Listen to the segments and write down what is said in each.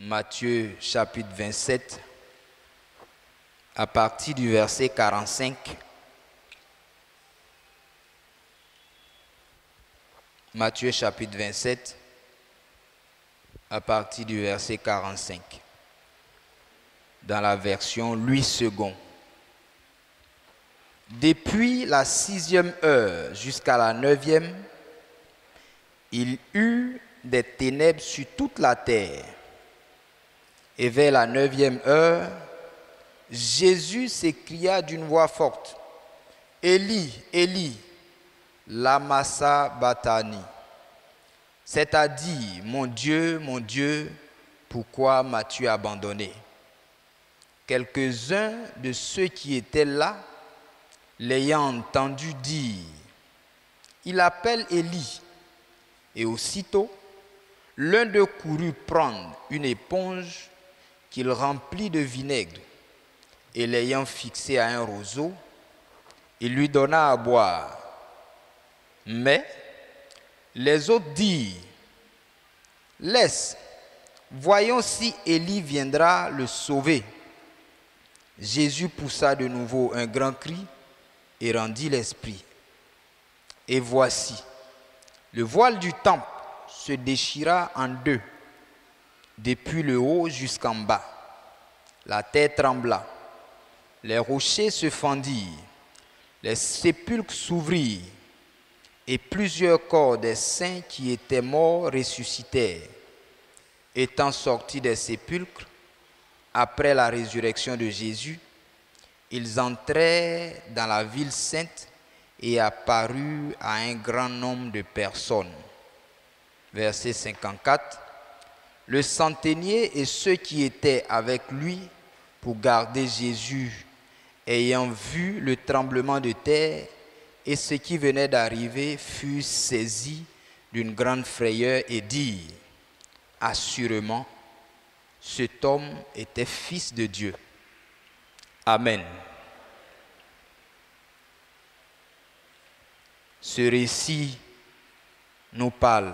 Matthieu chapitre 27, à partir du verset 45. Matthieu chapitre 27, à partir du verset 45. Dans la version Louis II. Depuis la 6e heure jusqu'à la 9e, il eut des ténèbres sur toute la terre. Et vers la 9e heure, Jésus s'écria d'une voix forte, « Élie, Élie, lama sabachthani » c'est-à-dire, mon Dieu, pourquoi m'as-tu abandonné » Quelques-uns de ceux qui étaient là, l'ayant entendu dire, « Il appelle Élie » et aussitôt, l'un d'eux courut prendre une éponge qu'il remplit de vinaigre et l'ayant fixé à un roseau, il lui donna à boire. Mais les autres dirent, « Laisse, voyons si Élie viendra le sauver. » Jésus poussa de nouveau un grand cri et rendit l'esprit. Et voici, le voile du temple se déchira en deux, depuis le haut jusqu'en bas. La terre trembla, les rochers se fendirent, les sépulcres s'ouvrirent, et plusieurs corps des saints qui étaient morts ressuscitèrent. Étant sortis des sépulcres, après la résurrection de Jésus, ils entrèrent dans la ville sainte et apparurent à un grand nombre de personnes. Verset 54. Le centenier et ceux qui étaient avec lui pour garder Jésus, ayant vu le tremblement de terre et ce qui venait d'arriver, furent saisis d'une grande frayeur et dirent, « Assurément, cet homme était fils de Dieu. » Amen. Ce récit nous parle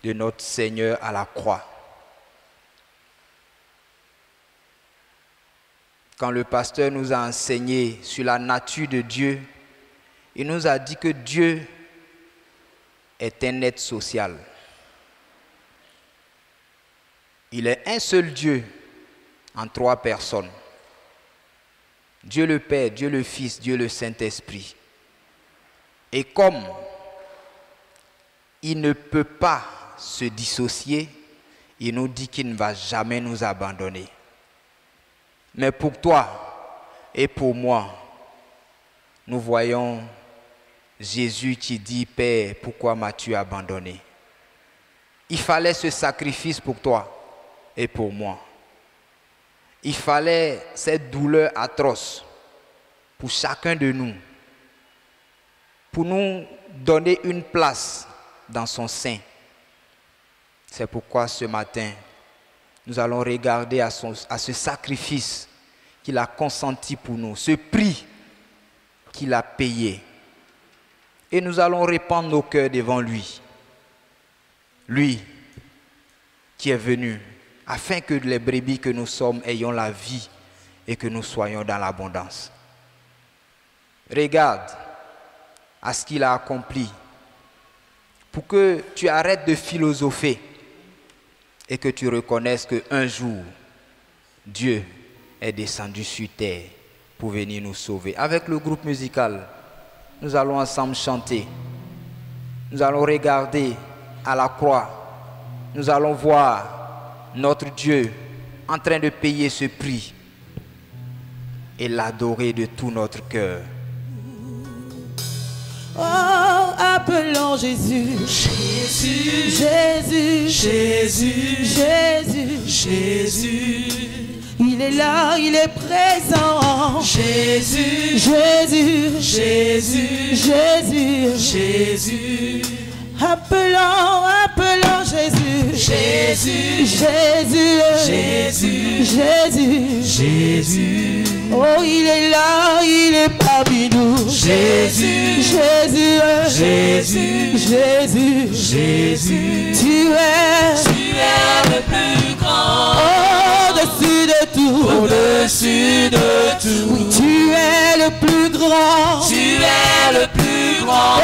de notre Seigneur à la croix. Quand le pasteur nous a enseigné sur la nature de Dieu, il nous a dit que Dieu est un être social. Il est un seul Dieu en trois personnes. Dieu le Père, Dieu le Fils, Dieu le Saint-Esprit. Et comme il ne peut pas se dissocier, il nous dit qu'il ne va jamais nous abandonner. Mais pour toi et pour moi, nous voyons Jésus qui dit, « Père, pourquoi m'as-tu abandonné ?» Il fallait ce sacrifice pour toi et pour moi. Il fallait cette douleur atroce pour chacun de nous, pour nous donner une place dans son sein. C'est pourquoi ce matin, nous allons regarder à ce sacrifice qu'il a consenti pour nous, ce prix qu'il a payé. Et nous allons répandre nos cœurs devant lui. Lui qui est venu afin que les brebis que nous sommes ayons la vie et que nous soyons dans l'abondance. Regarde à ce qu'il a accompli pour que tu arrêtes de philosopher et que tu reconnaisses qu'un jour, Dieu est descendu sur terre pour venir nous sauver. Avec le groupe musical, nous allons ensemble chanter. Nous allons regarder à la croix. Nous allons voir notre Dieu en train de payer ce prix et l'adorer de tout notre cœur. Oh, appelons Jésus. Jésus, Jésus, Jésus, Jésus, Jésus. Il est là, il est présent. Jésus, Jésus, Jésus, Jésus, Jésus. Appelons, appelons Jésus. Jésus, Jésus, Jésus, Jésus, Jésus. oh, il est là, il est parmi nous. Jésus, Jésus, Jésus, Jésus, Jésus, tu es le plus grand, au-dessus de tout. au-dessus de tout. Oui, tu es le plus grand, Tu es le plus grand,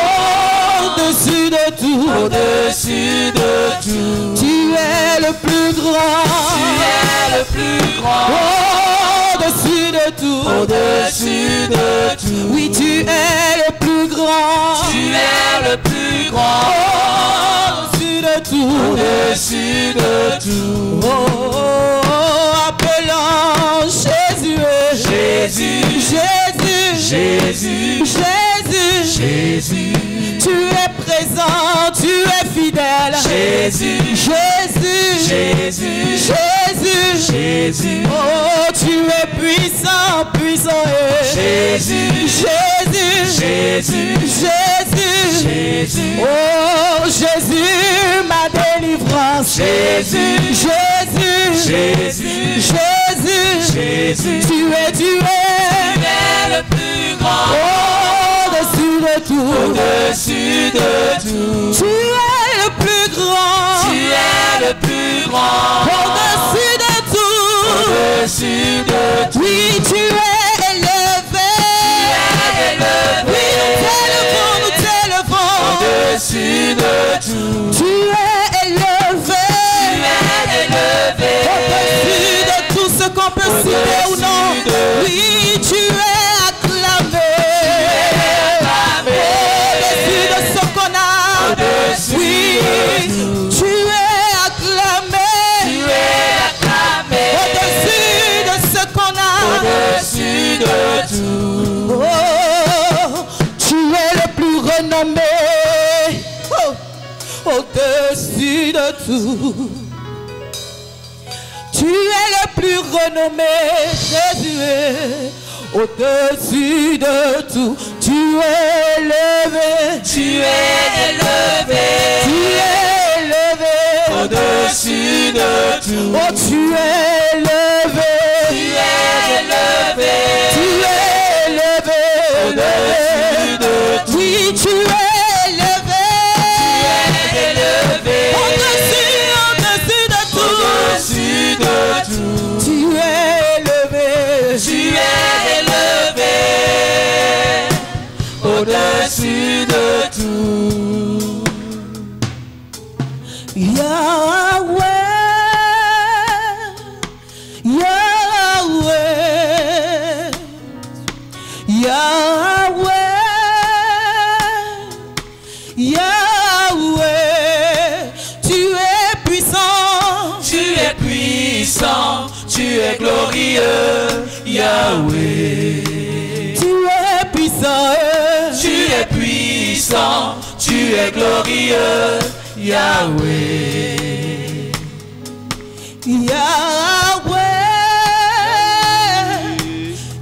au-dessus de tout. au-dessus de tout. Tu es le plus grand, Tu es le plus grand, au-dessus de tout. au-dessus de tout. Oui, tu es le plus grand, Tu es le plus grand, au-dessus de tout. au-dessus de tout. Oh, appelant Jésus, Jésus, Jésus, Jésus, Jésus, Jésus, tu es présent, tu es fidèle. Jésus, Jésus, Jésus, Jésus, Jésus, oh, tu es puissant, puissant. Jésus, Jésus, Jésus, Jésus, Jésus, oh Jésus, ma délivrance. Jésus, Jésus, Jésus, Jésus, Jésus, tu es tu es le plus grand, au-dessus de tout. au-dessus de tout. Tu es le plus grand, Tu es le plus grand, au-dessus de tout. au-dessus de tout. Oui, tu es élevé. Oui, nous t'élevons. Au-dessus de tout. Tu es élevé. Au-dessus de tout ce qu'on peut citer ou non. Oui, tu es acclamé. Au-dessus de ce qu'on a. Oui, tu es acclamé. Au-dessus de ce qu'on a. Au-dessus de tout. Oh, tu es le plus renommé. Oh, au-dessus de tout. Tu es le plus renommé, Jésus. Au-dessus de tout, tu es élevé. Tu es élevé. Tu es élevé. Au-dessus de tout. Oh, tu es élevé. Tu es élevé. Tu es élevé. Au-dessus de tout. Oui, tu es élevé. Tu es élevé. Au-dessus de tout. Au-dessus de tout. Tu es élevé. Tu es élevé. Au-dessus de tout. Yahweh, Yahweh, Yahweh, Yahweh, tu es puissant, Tu es puissant, tu es glorieux, Yahweh. tu es puissant, Tu es puissant, tu es glorieux, Yahweh. Yahweh,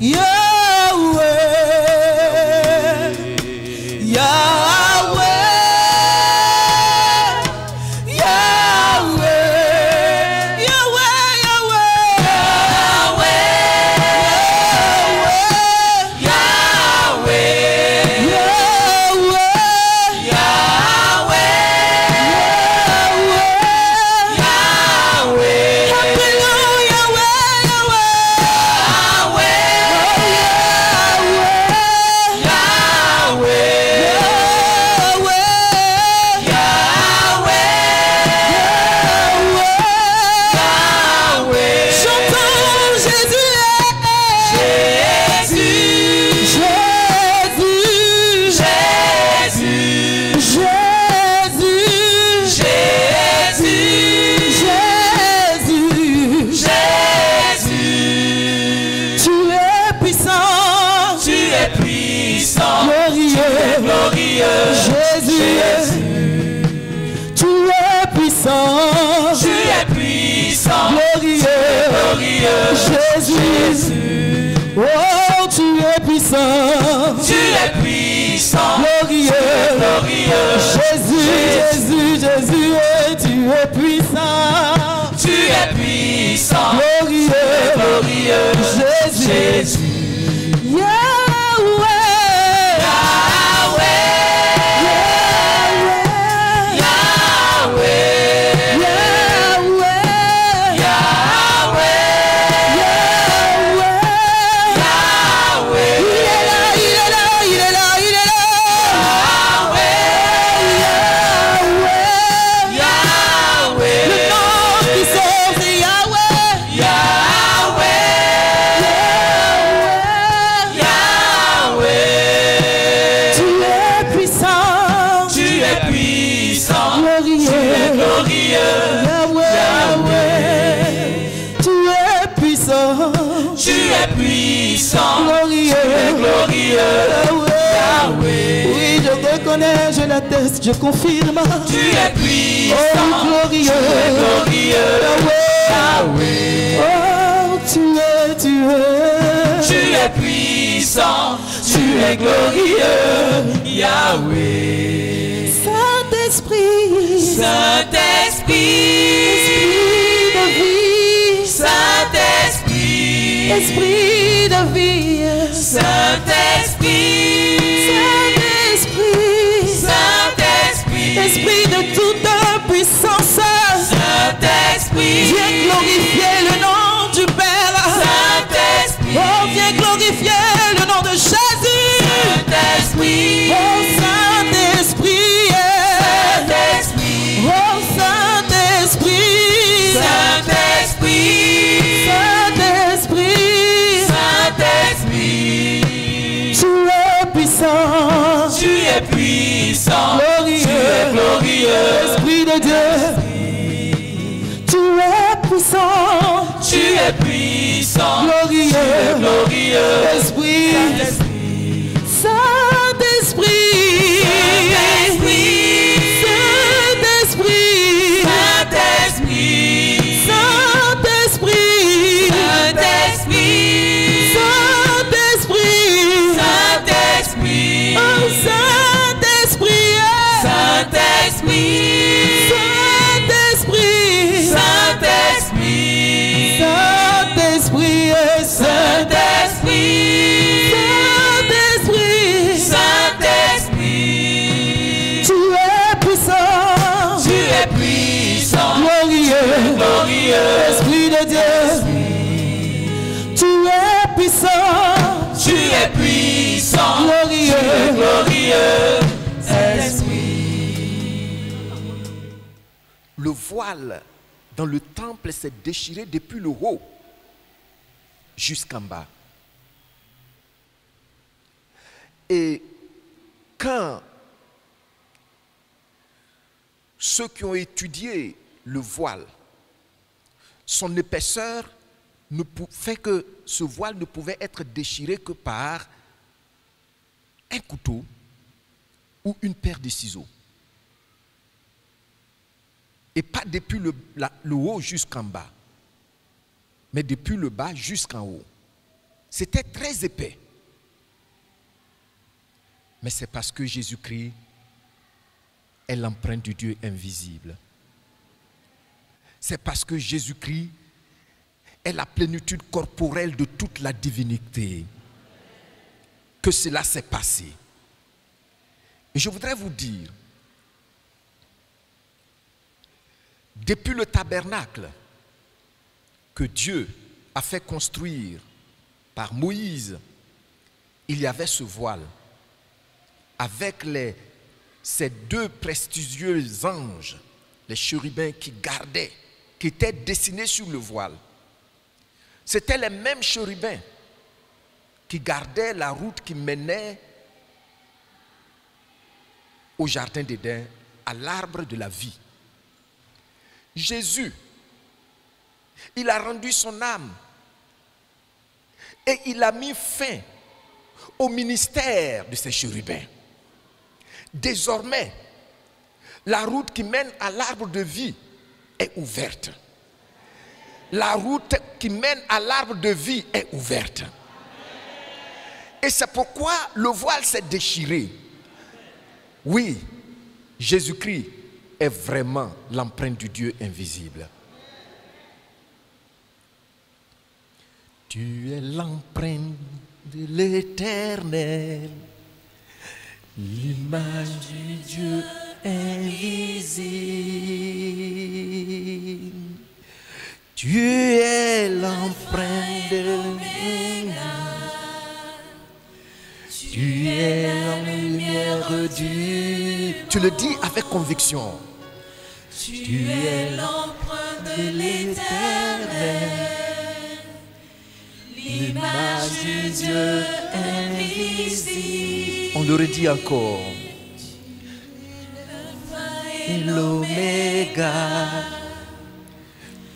Yahweh, Yahweh, Yahweh, Yahweh, Jésus, oh tu es puissant, tu es puissant, glorieux, glorieux. Jésus, Jésus, Jésus, tu es puissant, Tu es puissant, glorieux, glorieux. Jésus, Jésus. yeah. puissant, glorieux, tu es glorieux, Yahweh. Oui, je reconnais, je l'atteste, je confirme. Tu es puissant, Oh, glorieux, tu es glorieux, Yahweh. Oh, tu es puissant, tu es glorieux, Yahweh. Saint-Esprit, Saint-Esprit, de vie, Saint-Esprit, Esprit de vie, Saint-Esprit, Saint-Esprit, Saint-Esprit, Esprit de toute puissance, Saint-Esprit, viens glorifier le nom du Père. Saint-Esprit, Oh, viens glorifier le nom de Jésus. Saint-Esprit, Oh, Saint-Esprit, Saint-Esprit, oh, Saint-Esprit, Saint-Esprit, Saint-Esprit, Saint-Esprit, tu es puissant, tu es puissant, glorieux, tu es glorieux, Esprit de Dieu, tu es puissant, tu es puissant, glorieux, tu es glorieux, Esprit, Saint-Esprit, Saint-Esprit, Saint-Esprit, Saint-Esprit, Saint-Esprit, Saint-Esprit, Saint-Esprit, oh, Saint-Esprit, Saint-Esprit, Saint-Esprit, Saint-Esprit, Saint-Esprit, Saint-Esprit, Saint-Esprit, Saint-Esprit, tu es puissant, tu es puissant, glorieux, glorieux, Esprit de Dieu, tu es puissant, tu es puissant, glorieux, glorieux, Esprit. Le voile dans le temple s'est déchiré depuis le haut jusqu'en bas. Et quand ceux qui ont étudié le voile, son épaisseur fait que ce voile ne pouvait être déchiré que par un couteau ou une paire de ciseaux. Et pas depuis le haut jusqu'en bas, mais depuis le bas jusqu'en haut. C'était très épais. Mais c'est parce que Jésus-Christ est l'empreinte du Dieu invisible. C'est parce que Jésus-Christ est la plénitude corporelle de toute la divinité que cela s'est passé. Et je voudrais vous dire, depuis le tabernacle que Dieu a fait construire par Moïse, il y avait ce voile avec ces deux prestigieux anges, les chérubins qui gardaient, qui étaient dessinés sur le voile. C'étaient les mêmes chérubins qui gardaient la route qui menait au jardin d'Éden, à l'arbre de la vie. Jésus, il a rendu son âme et il a mis fin au ministère de ces chérubins. Désormais, la route qui mène à l'arbre de vie est ouverte. La route qui mène à l'arbre de vie est ouverte. Et c'est pourquoi le voile s'est déchiré. Oui, Jésus-Christ est vraiment l'empreinte du Dieu invisible. Tu es l'empreinte de l'Éternel, l'image du Dieu invisible. Tu es l'empreinte de l'Éternel. Tu es la lumière du... Tu le dis avec conviction. Tu es l'empreinte de l'Éternel, l'image du Dieu invisible. On le redit encore. Et l'oméga.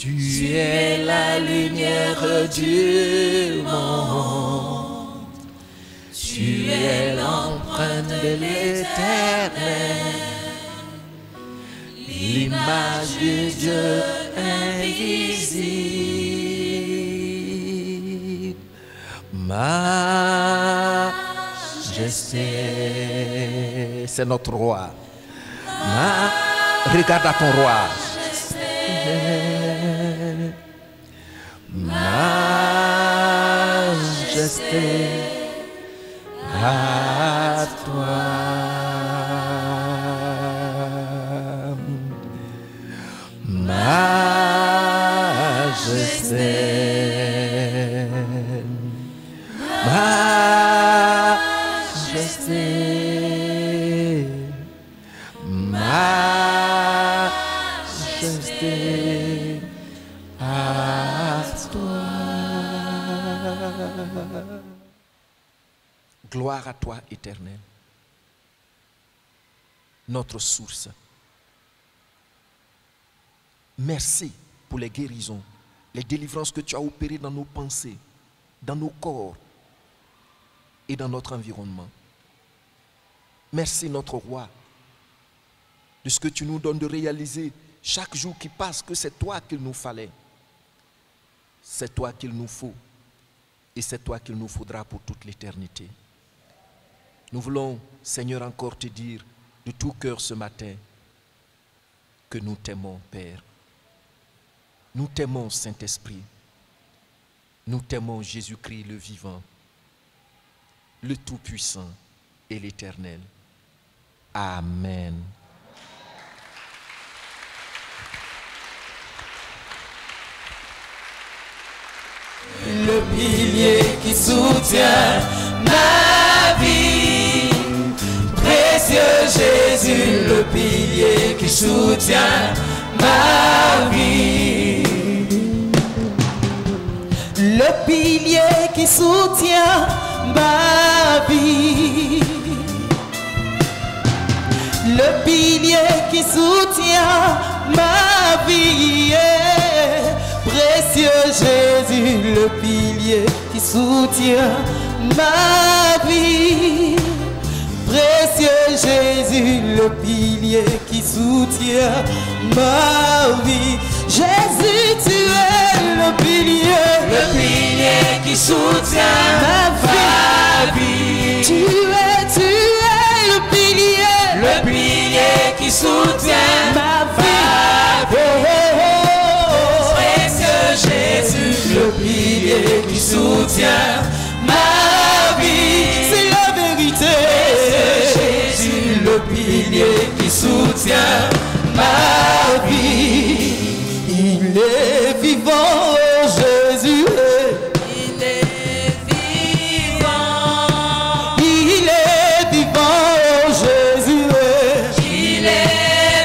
Tu es la lumière du monde. Tu es l'empreinte de l'Éternel. L'image de Dieu invisible. Majesté. C'est notre roi. Regarde à ton roi. Majesté à toi. Majesté. Majesté. Majesté à toi. Gloire à toi, Éternel, notre source. Merci pour les guérisons, les délivrances que tu as opérées dans nos pensées, dans nos corps et dans notre environnement. Merci, notre roi, de ce que tu nous donnes de réaliser chaque jour qui passe que c'est toi qu'il nous fallait. C'est toi qu'il nous faut et c'est toi qu'il nous faudra pour toute l'éternité. Nous voulons, Seigneur, encore te dire de tout cœur ce matin que nous t'aimons, Père. Nous t'aimons, Saint-Esprit. Nous t'aimons, Jésus-Christ le vivant, le Tout-Puissant et l'Éternel. Amen. Le pilier qui soutient ma vie, précieux Jésus, le pilier qui soutient ma vie. Le pilier qui soutient ma vie. Le pilier qui soutient ma vie. Précieux Jésus, le pilier qui soutient ma vie. Précieux Jésus, le pilier qui soutient ma vie. Jésus, tu es le pilier qui soutient ma vie. Tu es le pilier qui soutient ma vie. Jésus, le pilier qui soutient ma vie. C'est la vérité. Jésus, le pilier qui soutient ma vie. Il est vivant, oh Jésus. Il est vivant. Il est vivant, oh Jésus. Il est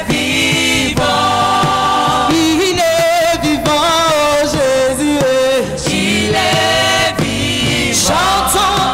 vivant. Il est vivant. Chantons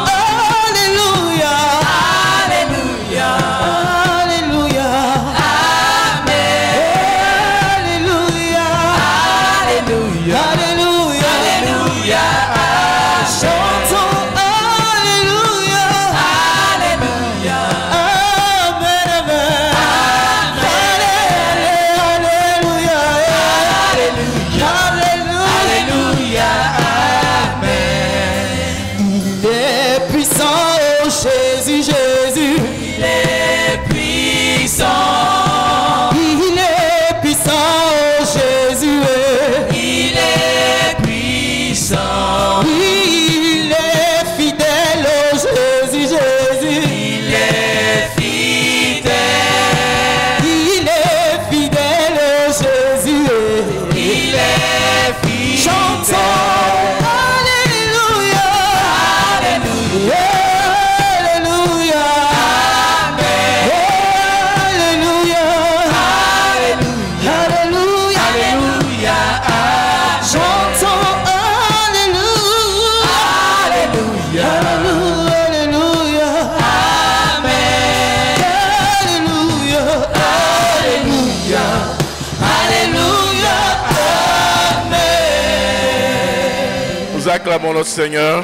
Acclamons notre Seigneur.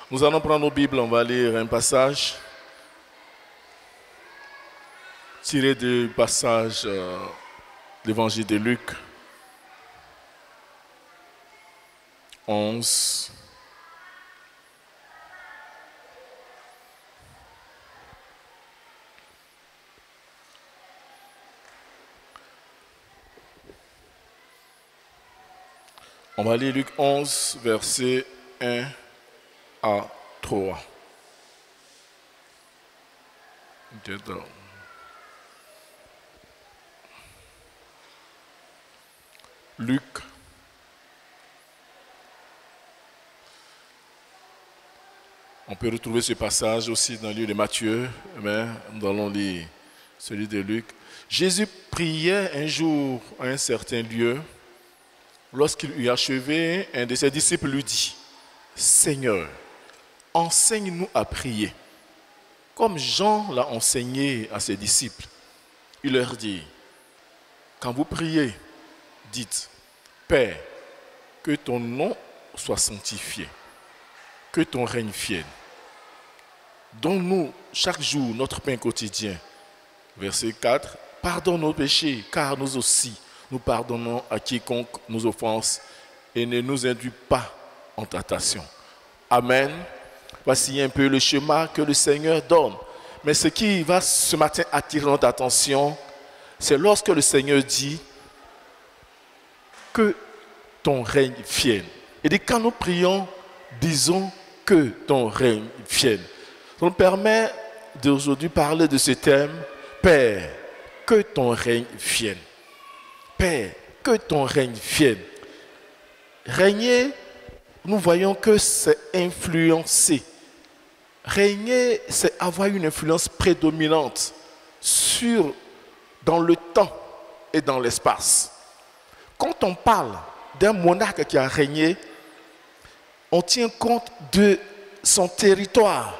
Nous allons prendre nos Bibles, on va lire un passage tiré du passage de l'évangile de Luc 11. On va lire Luc 11, versets 1 à 3. Luc. On peut retrouver ce passage aussi dans le livre de Matthieu, mais nous allons lire celui de Luc. Jésus priait un jour à un certain lieu. Lorsqu'il eut achevé, un de ses disciples lui dit, « Seigneur, enseigne-nous à prier, comme Jean l'a enseigné à ses disciples. » Il leur dit, « Quand vous priez, dites, « Père, que ton nom soit sanctifié, que ton règne vienne. Donne-nous chaque jour notre pain quotidien. » Verset 4, « Pardonne nos péchés, car nous aussi, nous pardonnons à quiconque nous offense et ne nous induis pas en tentation. » Amen. Voici un peu le schéma que le Seigneur donne. Mais ce qui va ce matin attirer notre attention, c'est lorsque le Seigneur dit que ton règne vienne. Il dit quand nous prions, disons que ton règne vienne. Ça nous permet d'aujourd'hui parler de ce thème, Père, que ton règne vienne. Père, que ton règne vienne. Régner, nous voyons que c'est influencer. Régner, c'est avoir une influence prédominante dans le temps et dans l'espace. Quand on parle d'un monarque qui a régné, on tient compte de son territoire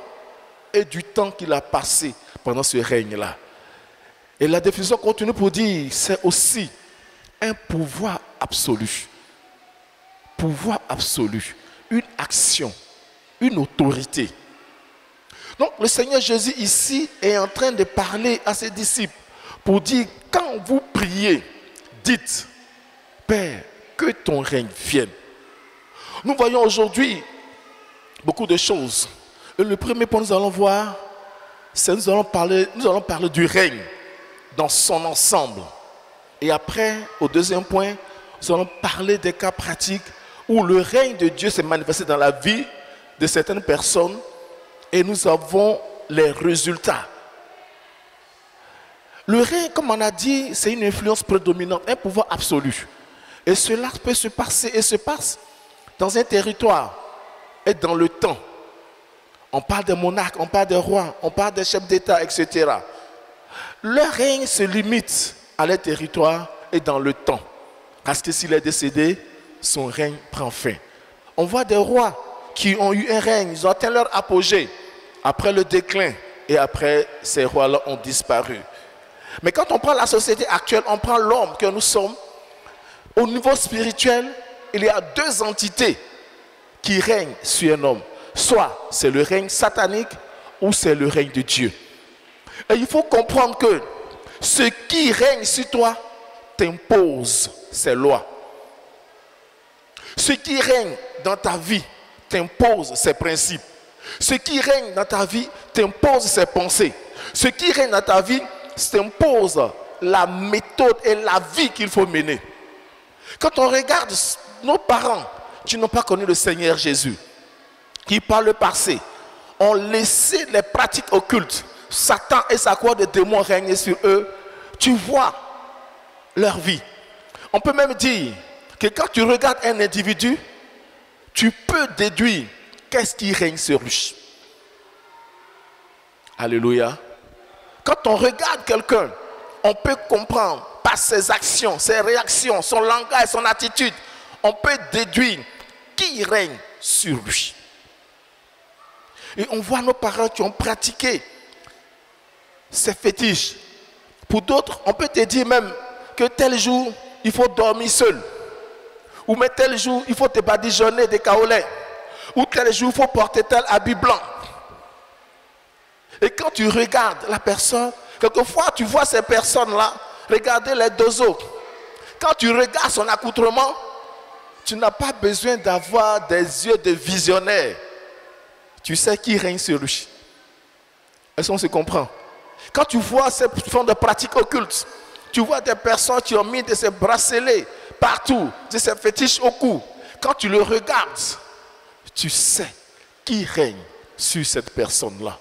et du temps qu'il a passé pendant ce règne-là. Et la définition continue pour dire, c'est aussi un pouvoir absolu. Pouvoir absolu, une action, une autorité. Donc le Seigneur Jésus ici est en train de parler à ses disciples pour dire, quand vous priez, dites, Père, que ton règne vienne. Nous voyons aujourd'hui beaucoup de choses. Et le premier point que nous allons voir, c'est nous allons parler du règne dans son ensemble. Et après, au deuxième point, nous allons parler des cas pratiques où le règne de Dieu s'est manifesté dans la vie de certaines personnes et nous avons les résultats. Le règne, comme on a dit, c'est une influence prédominante, un pouvoir absolu. Et cela peut se passer et se passe dans un territoire et dans le temps. On parle des monarques, on parle des rois, on parle des chefs d'État, etc. Leur règne se limite à leur territoire et dans le temps. Parce que s'il est décédé, son règne prend fin. On voit des rois qui ont eu un règne, ils ont atteint leur apogée. Après le déclin, et après, ces rois-là ont disparu. Mais quand on prend la société actuelle, on prend l'homme que nous sommes, au niveau spirituel, il y a deux entités qui règnent sur un homme. Soit c'est le règne satanique ou c'est le règne de Dieu. Et il faut comprendre que ce qui règne sur toi t'impose ses lois. Ce qui règne dans ta vie t'impose ses principes. Ce qui règne dans ta vie t'impose ses pensées. Ce qui règne dans ta vie t'impose la méthode et la vie qu'il faut mener. Quand on regarde nos parents qui n'ont pas connu le Seigneur Jésus, qui par le passé ont laissé les pratiques occultes, Satan et sa cour de démons régner sur eux, tu vois leur vie. On peut même dire que quand tu regardes un individu, tu peux déduire qu'est-ce qui règne sur lui. Alléluia. Quand on regarde quelqu'un, on peut comprendre par ses actions, ses réactions, son langage, son attitude, on peut déduire qui règne sur lui. Et on voit nos parents qui ont pratiqué ces fétiches. Pour d'autres, on peut te dire même que tel jour, il faut dormir seul. Ou mais tel jour, il faut te badigeonner des kaolais. Ou tel jour, il faut porter tel habit blanc. Et quand tu regardes la personne, quelquefois tu vois ces personnes-là, regarder les dozos. Quand tu regardes son accoutrement, tu n'as pas besoin d'avoir des yeux de visionnaire. Tu sais qui règne sur lui. Est-ce qu'on se comprend? Quand tu vois ces formes de pratiques occultes, tu vois des personnes qui ont mis de ces bracelets partout, de ces fétiches au cou. Quand tu le regardes, tu sais qui règne sur cette personne-là.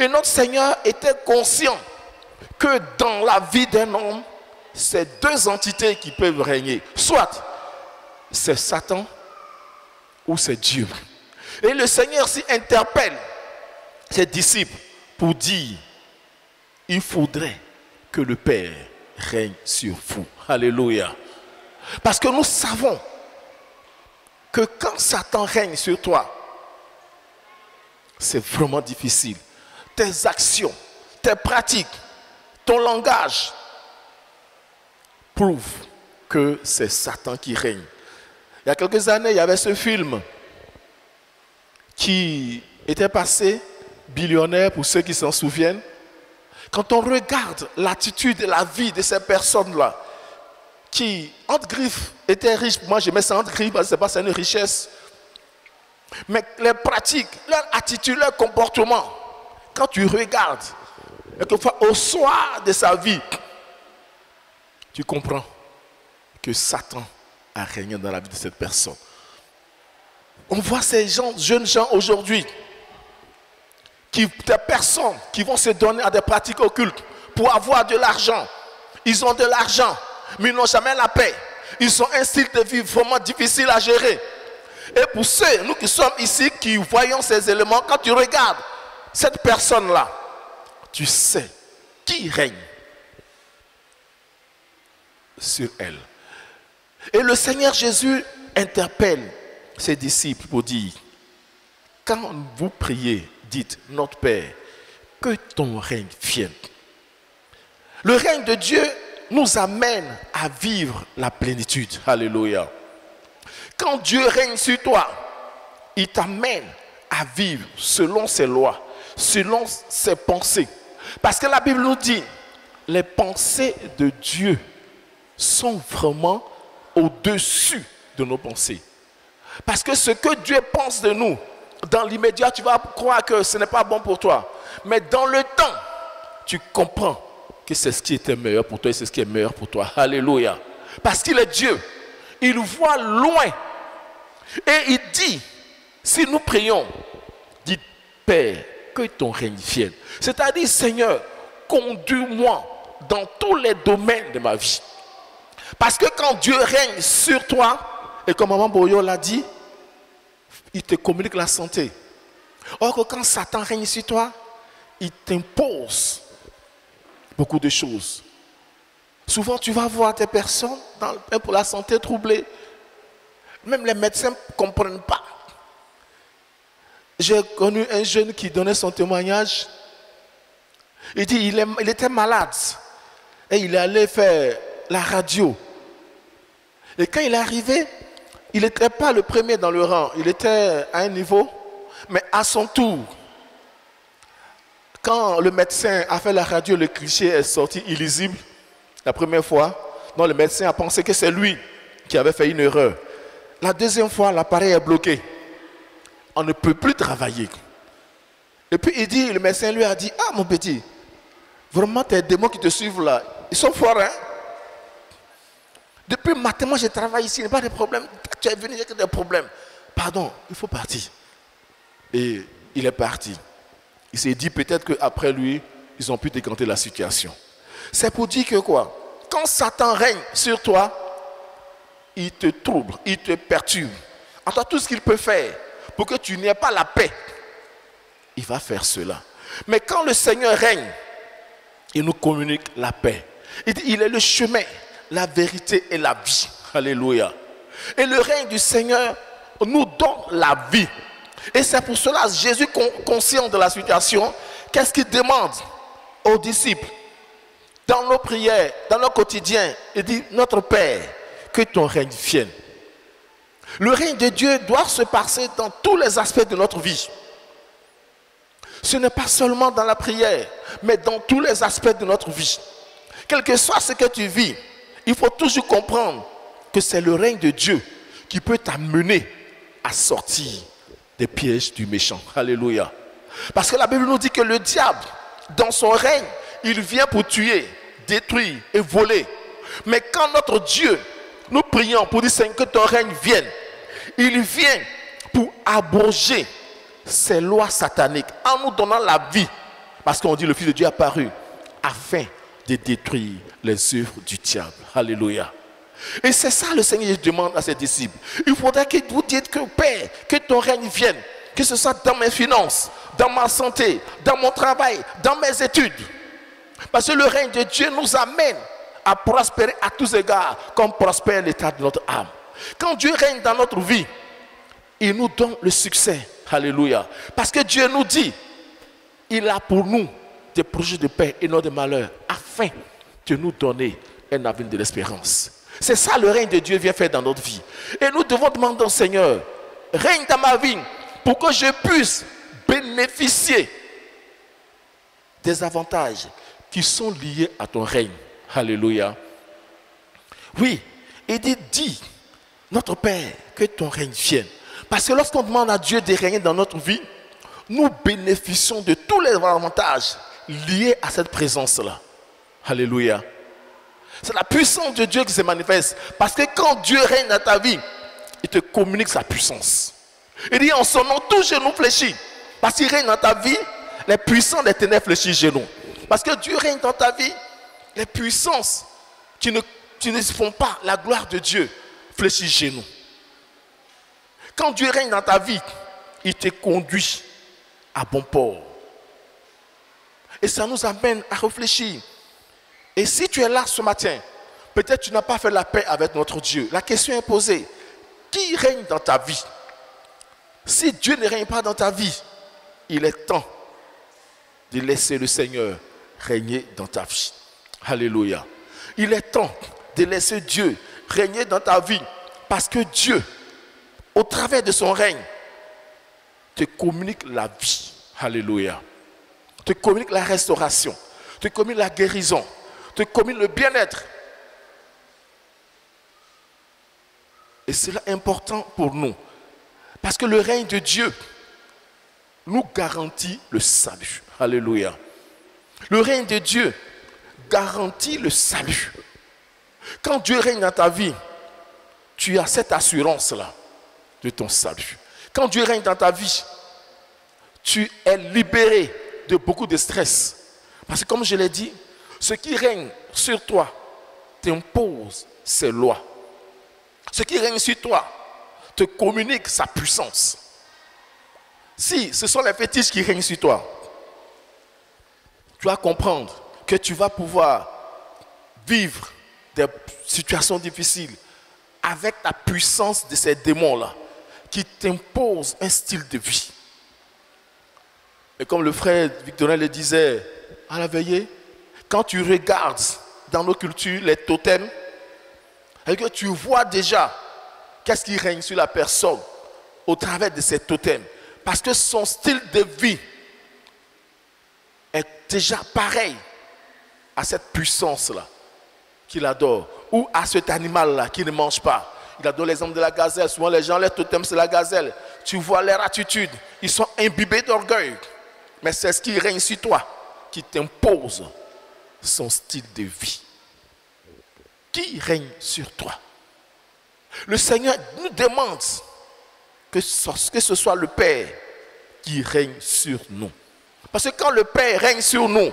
Et notre Seigneur était conscient que dans la vie d'un homme, c'est deux entités qui peuvent régner. Soit c'est Satan ou c'est Dieu. Et le Seigneur s'y interpelle ses disciples pour dire, il faudrait que le Père règne sur vous. Alléluia. Parce que nous savons que quand Satan règne sur toi, c'est vraiment difficile. Tes actions, tes pratiques, ton langage prouvent que c'est Satan qui règne. Il y a quelques années, il y avait ce film qui était passé, Billionnaire, pour ceux qui s'en souviennent. Quand on regarde l'attitude et la vie de ces personnes-là, qui, entre griffes, étaient riches, moi je mets ça entre griffes, parce que c'est une richesse, mais les pratiques, leur attitude, leur comportement, quand tu regardes, quelquefois au soir de sa vie, tu comprends que Satan a régné dans la vie de cette personne. On voit ces gens, jeunes gens aujourd'hui, des personnes qui vont se donner à des pratiques occultes pour avoir de l'argent. Ils ont de l'argent, mais ils n'ont jamais la paix. Ils ont un style de vie vraiment difficile à gérer. Et pour ceux, nous qui sommes ici, qui voyons ces éléments, quand tu regardes cette personne-là, tu sais qui règne sur elle. Et le Seigneur Jésus interpelle ses disciples pour dire, quand vous priez, dites, notre Père, que ton règne vienne. Le règne de Dieu nous amène à vivre la plénitude. Alléluia. Quand Dieu règne sur toi, il t'amène à vivre selon ses lois, selon ses pensées. Parce que la Bible nous dit, les pensées de Dieu sont vraiment au-dessus de nos pensées. Parce que ce que Dieu pense de nous, dans l'immédiat, tu vas croire que ce n'est pas bon pour toi. Mais dans le temps, tu comprends que c'est ce qui était meilleur pour toi et c'est ce qui est meilleur pour toi. Alléluia. Parce qu'il est Dieu. Il voit loin. Et il dit, si nous prions, dites, Père, que ton règne vienne. C'est-à-dire, Seigneur, conduis-moi dans tous les domaines de ma vie. Parce que quand Dieu règne sur toi, et comme Maman Boyo l'a dit, il te communique la santé. Or que quand Satan règne sur toi, il t'impose beaucoup de choses. Souvent, tu vas voir des personnes pour la santé troublée. Même les médecins ne comprennent pas. J'ai connu un jeune qui donnait son témoignage. Il dit il était malade. Et il est allé faire la radio. Et quand il est arrivé, il n'était pas le premier dans le rang. Il était à un niveau. Mais à son tour, quand le médecin a fait la radio, le cliché est sorti illisible la première fois. Donc le médecin a pensé que c'est lui qui avait fait une erreur. La deuxième fois, l'appareil est bloqué. On ne peut plus travailler. Et puis le médecin lui a dit, ah mon petit, vraiment tes démons qui te suivent là, ils sont forts, hein? Depuis matin, moi je travaille ici, il n'y a pas de problème. Tu es venu, il n'y a que des problèmes. Pardon, il faut partir. Et il est parti. Il s'est dit peut-être qu'après lui, ils ont pu décanter la situation. C'est pour dire que quoi? Quand Satan règne sur toi, il te trouble, il te perturbe. En toi, tout ce qu'il peut faire pour que tu n'aies pas la paix, il va faire cela. Mais quand le Seigneur règne, il nous communique la paix. Il dit, il est le chemin, la vérité et la vie. Alléluia. Et le règne du Seigneur nous donne la vie. Et c'est pour cela, Jésus, conscient de la situation, qu'est-ce qu'il demande aux disciples? Dans nos prières, dans nos quotidiens, il dit, notre Père, que ton règne vienne. Le règne de Dieu doit se passer dans tous les aspects de notre vie. Ce n'est pas seulement dans la prière, mais dans tous les aspects de notre vie. Quel que soit ce que tu vis, il faut toujours comprendre que c'est le règne de Dieu qui peut t'amener à sortir des pièges du méchant. Alléluia. Parce que la Bible nous dit que le diable, dans son règne, il vient pour tuer, détruire et voler. Mais quand notre Dieu, nous prions pour dire Seigneur que ton règne vienne, il vient pour abroger ces lois sataniques en nous donnant la vie. Parce qu'on dit le Fils de Dieu est apparu afin de détruire les œuvres du diable. Alléluia. Et c'est ça le Seigneur demande à ses disciples. Il faudrait que vous dites que Père, que ton règne vienne, que ce soit dans mes finances, dans ma santé, dans mon travail, dans mes études. Parce que le règne de Dieu nous amène à prospérer à tous égards, comme prospère l'état de notre âme. Quand Dieu règne dans notre vie, il nous donne le succès. Alléluia. Parce que Dieu nous dit, il a pour nous des projets de paix et non de malheur, afin de nous donner un avenir de l'espérance. C'est ça le règne de Dieu vient faire dans notre vie. Et nous devons demander au Seigneur, règne dans ma vie pour que je puisse bénéficier des avantages qui sont liés à ton règne. Alléluia. Oui, il dit, dis, notre Père, que ton règne vienne. Parce que lorsqu'on demande à Dieu de régner dans notre vie, nous bénéficions de tous les avantages liés à cette présence-là. Alléluia. C'est la puissance de Dieu qui se manifeste. Parce que quand Dieu règne dans ta vie, il te communique sa puissance. Il dit en son nom, tout genou fléchit. Parce qu'il règne dans ta vie, les puissants des ténèbres fléchissent genou. Parce que Dieu règne dans ta vie, les puissances qui ne font pas la gloire de Dieu fléchissent genou. Quand Dieu règne dans ta vie, il te conduit à bon port. Et ça nous amène à réfléchir. Et si tu es là ce matin, peut-être tu n'as pas fait la paix avec notre Dieu. La question est posée, qui règne dans ta vie? Si Dieu ne règne pas dans ta vie, il est temps de laisser le Seigneur régner dans ta vie. Alléluia. Il est temps de laisser Dieu régner dans ta vie parce que Dieu, au travers de son règne, te communique la vie. Alléluia. Te communique la restauration, te communique la guérison, te communique le bien-être. Et c'est important pour nous. Parce que le règne de Dieu nous garantit le salut. Alléluia. Le règne de Dieu garantit le salut. Quand Dieu règne dans ta vie, tu as cette assurance-là de ton salut. Quand Dieu règne dans ta vie, tu es libéré de beaucoup de stress. Parce que comme je l'ai dit, ce qui règne sur toi t'impose ses lois. Ce qui règne sur toi te communique sa puissance. Si ce sont les fétiches qui règnent sur toi, tu vas comprendre que tu vas pouvoir vivre des situations difficiles avec la puissance de ces démons-là qui t'imposent un style de vie. Et comme le frère Victorin le disait à la veillée, quand tu regardes dans nos cultures les totems, et que tu vois déjà qu'est-ce qui règne sur la personne au travers de ces totems. Parce que son style de vie est déjà pareil à cette puissance-là qu'il adore. Ou à cet animal-là qui ne mange pas. Il adore l'exemple de la gazelle. Souvent les gens, les totems, c'est la gazelle. Tu vois leur attitude. Ils sont imbibés d'orgueil. Mais c'est ce qui règne sur toi qui t'impose son style de vie. Qui règne sur toi? Le Seigneur nous demande que ce soit le Père qui règne sur nous. Parce que quand le Père règne sur nous,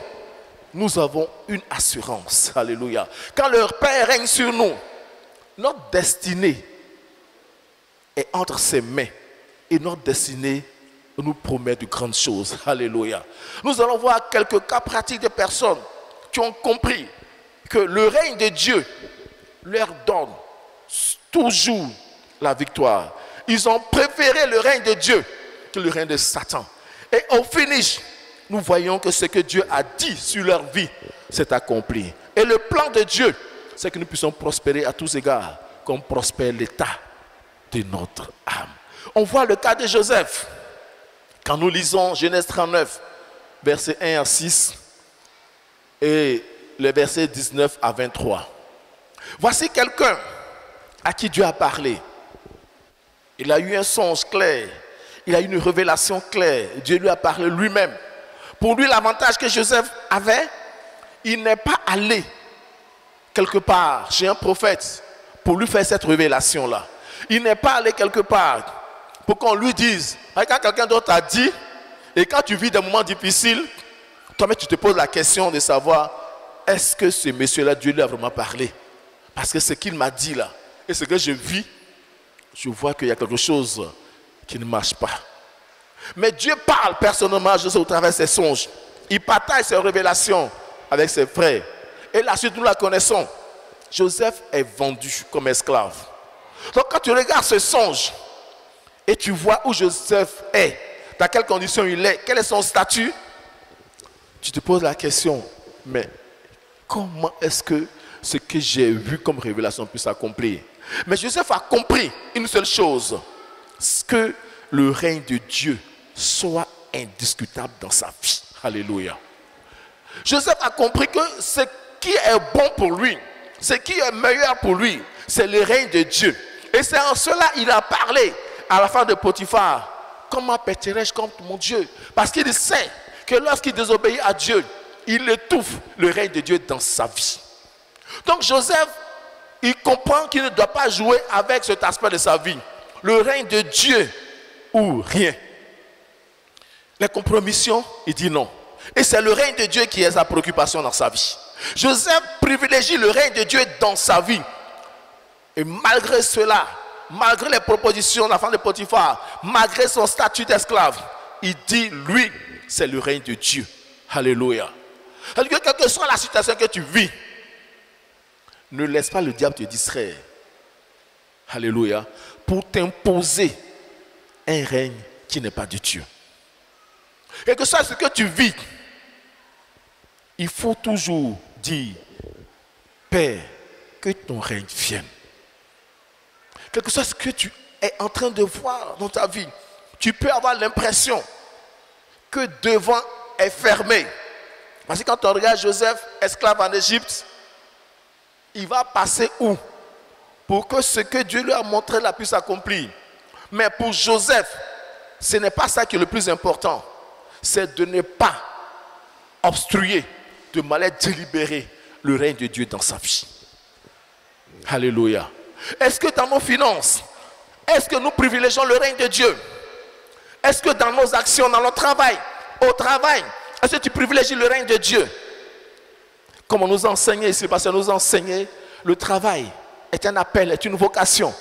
nous avons une assurance. Alléluia. Quand le Père règne sur nous, notre destinée est entre ses mains. Et notre destinée nous promet de grandes choses. Alléluia. Nous allons voir quelques cas pratiques de personnes qui ont compris que le règne de Dieu leur donne toujours la victoire. Ils ont préféré le règne de Dieu que le règne de Satan. Et au finish, nous voyons que ce que Dieu a dit sur leur vie s'est accompli. Et le plan de Dieu, c'est que nous puissions prospérer à tous égards, comme prospère l'état de notre âme. On voit le cas de Joseph. Quand nous lisons Genèse 39, versets 1 à 6 et les versets 19 à 23. Voici quelqu'un à qui Dieu a parlé. Il a eu un songe clair. Il a eu une révélation claire. Dieu lui a parlé lui-même. Pour lui, l'avantage que Joseph avait, il n'est pas allé quelque part chez un prophète pour lui faire cette révélation-là. Il n'est pas allé quelque part pour qu'on lui dise, quand quelqu'un d'autre t'a dit, et quand tu vis des moments difficiles, toi-même tu te poses la question de savoir, est-ce que ce monsieur-là, Dieu lui a vraiment parlé? Parce que ce qu'il m'a dit là, et ce que je vis, je vois qu'il y a quelque chose qui ne marche pas. Mais Dieu parle personnellement à Joseph au travers de ses songes. Il partage ses révélations avec ses frères. Et la suite, nous la connaissons. Joseph est vendu comme esclave. Donc quand tu regardes ce songe, et tu vois où Joseph est, dans quelles conditions il est, quel est son statut, tu te poses la question, mais comment est-ce que ce que j'ai vu comme révélation puisse s'accomplir? Mais Joseph a compris une seule chose, que le règne de Dieu soit indiscutable dans sa vie. Alléluia. Joseph a compris que ce qui est bon pour lui, ce qui est meilleur pour lui, c'est le règne de Dieu. Et c'est en cela qu'il a parlé à la femme de Potiphar. Comment pécherai-je contre mon Dieu? Parce qu'il sait que lorsqu'il désobéit à Dieu, il étouffe le règne de Dieu dans sa vie. Donc Joseph, il comprend qu'il ne doit pas jouer avec cet aspect de sa vie. Le règne de Dieu ou rien. Les compromissions, il dit non. Et c'est le règne de Dieu qui est sa préoccupation dans sa vie. Joseph privilégie le règne de Dieu dans sa vie. Et malgré cela, malgré les propositions de la femme de Potiphar, malgré son statut d'esclave, il dit, lui, c'est le règne de Dieu. Alléluia. C'est-à-dire que quelle que soit la situation que tu vis, ne laisse pas le diable te distraire. Alléluia. Pour t'imposer un règne qui n'est pas de Dieu. Quel que soit ce que tu vis, il faut toujours dire, Père, que ton règne vienne. Quel que soit ce que tu es en train de voir dans ta vie, tu peux avoir l'impression que devant est fermé. Parce que quand on regarde Joseph, esclave en Égypte, il va passer où? Pour que ce que Dieu lui a montré là puisse s'accomplir. Mais pour Joseph, ce n'est pas ça qui est le plus important. C'est de ne pas obstruer, de manière délibérée, le règne de Dieu dans sa vie. Alléluia. Est-ce que dans nos finances, est-ce que nous privilégions le règne de Dieu? Est-ce que dans nos actions, dans notre travail, au travail, est-ce que tu privilégies le règne de Dieu? Comme on nous enseignait ici, parce que nous enseignait, le travail est un appel, est une vocation.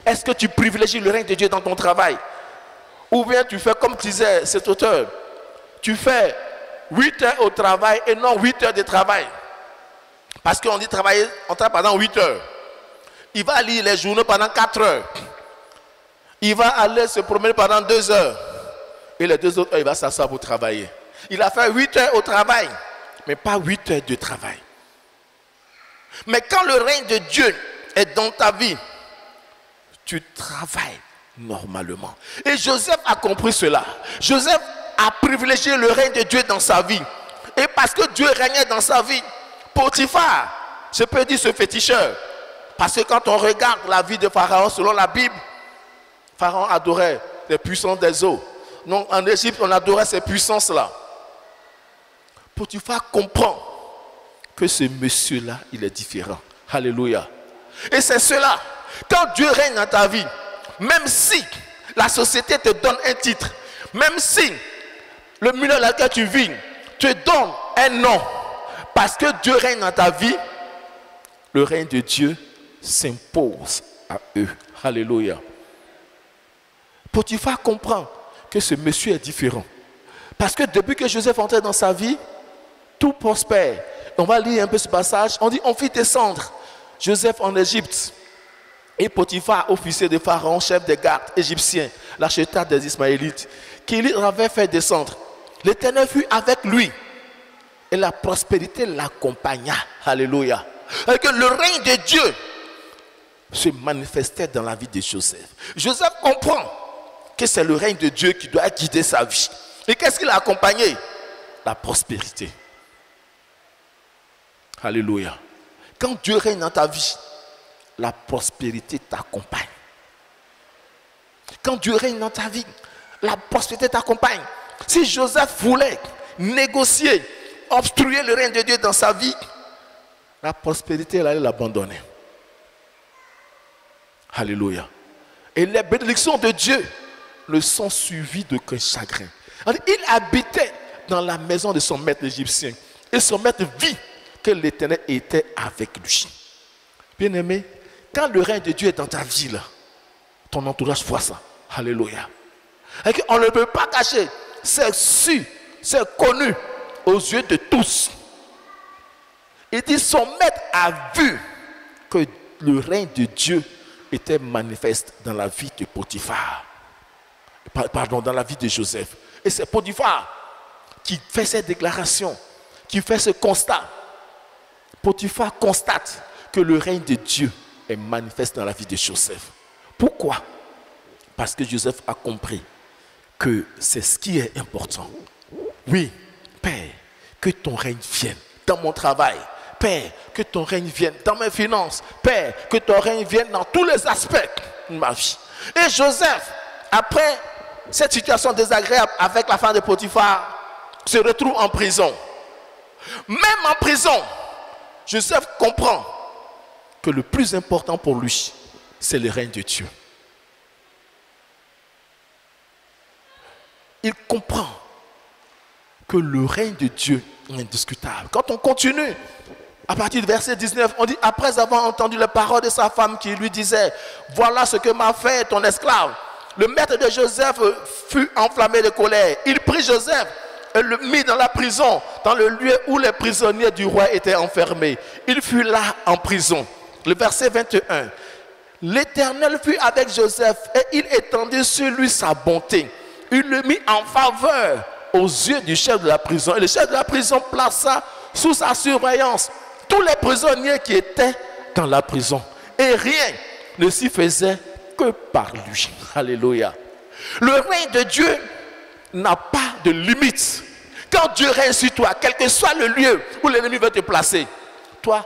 Est-ce que tu privilégies le règne de Dieu dans ton travail? Ou bien tu fais comme disait cet auteur, tu fais 8 heures au travail et non 8 heures de travail. Parce qu'on dit travailler, on travaille pendant 8 heures. Il va lire les journaux pendant 4 heures. Il va aller se promener pendant 2 heures. Et les 2 autres heures, il va s'asseoir pour travailler. Il a fait 8 heures au travail, mais pas 8 heures de travail. Mais quand le règne de Dieu est dans ta vie, tu travailles normalement. Et Joseph a compris cela. Joseph a privilégié le règne de Dieu dans sa vie. Et parce que Dieu régnait dans sa vie, Potiphar, je peux dire ce féticheur, parce que quand on regarde la vie de Pharaon, selon la Bible, Pharaon adorait les puissances des eaux. Donc en Égypte, on adorait ces puissances-là. Potiphar comprend que ce monsieur-là, il est différent. Alléluia. Et c'est cela. Quand Dieu règne dans ta vie, même si la société te donne un titre, même si le milieu dans lequel tu vis te donne un nom, parce que Dieu règne dans ta vie, le règne de Dieu s'impose à eux. Alléluia. Potiphar comprend que ce monsieur est différent. Parce que depuis que Joseph entrait dans sa vie, tout prospère. On va lire un peu ce passage. On dit, on fit descendre Joseph en Égypte. Et Potiphar, officier de Pharaon, chef des gardes égyptiens, l'architecte des Ismaélites, qui l'avait fait descendre. L'Éternel fut avec lui. Et la prospérité l'accompagna. Alléluia. Et que le règne de Dieu se manifestait dans la vie de Joseph. Joseph comprend que c'est le règne de Dieu qui doit guider sa vie. Et qu'est-ce qui l'a accompagné? La prospérité. Alléluia. Quand Dieu règne dans ta vie, la prospérité t'accompagne. Quand Dieu règne dans ta vie, la prospérité t'accompagne. Si Joseph voulait négocier, obstruer le règne de Dieu dans sa vie, la prospérité, elle allait l'abandonner. Alléluia. Et les bénédictions de Dieu le sont suivies de qu'un chagrin. Il habitait dans la maison de son maître égyptien. Et son maître vit que l'Éternel était avec lui. Bien-aimé, quand le règne de Dieu est dans ta vie, là, ton entourage voit ça. Alléluia. Et on ne peut pas cacher. C'est su, c'est connu aux yeux de tous. Il dit, son maître a vu que le règne de Dieu était manifeste dans la vie de Potiphar. Pardon, dans la vie de Joseph. Et c'est Potiphar qui fait cette déclaration, qui fait ce constat. Potiphar constate que le règne de Dieu est manifeste dans la vie de Joseph. Pourquoi? Parce que Joseph a compris que c'est ce qui est important. Oui, Père, que ton règne vienne dans mon travail. Père, que ton règne vienne dans mes finances. Père, que ton règne vienne dans tous les aspects de ma vie. Et Joseph, après cette situation désagréable avec la femme de Potiphar, se retrouve en prison. Même en prison, Joseph comprend que le plus important pour lui, c'est le règne de Dieu. Il comprend que le règne de Dieu est indiscutable. Quand on continue, à partir du verset 19, on dit, après avoir entendu les paroles de sa femme qui lui disait, voilà ce que m'a fait ton esclave. Le maître de Joseph fut enflammé de colère. Il prit Joseph et le mit dans la prison, dans le lieu où les prisonniers du roi étaient enfermés. Il fut là en prison. Le verset 21. L'Éternel fut avec Joseph et il étendit sur lui sa bonté. Il le mit en faveur aux yeux du chef de la prison. Et le chef de la prison plaça sous sa surveillance tous les prisonniers qui étaient dans la prison. Et rien ne s'y faisait que par lui. Alléluia. Le règne de Dieu n'a pas de limite. Quand Dieu règne sur toi, quel que soit le lieu où l'ennemi veut te placer, toi,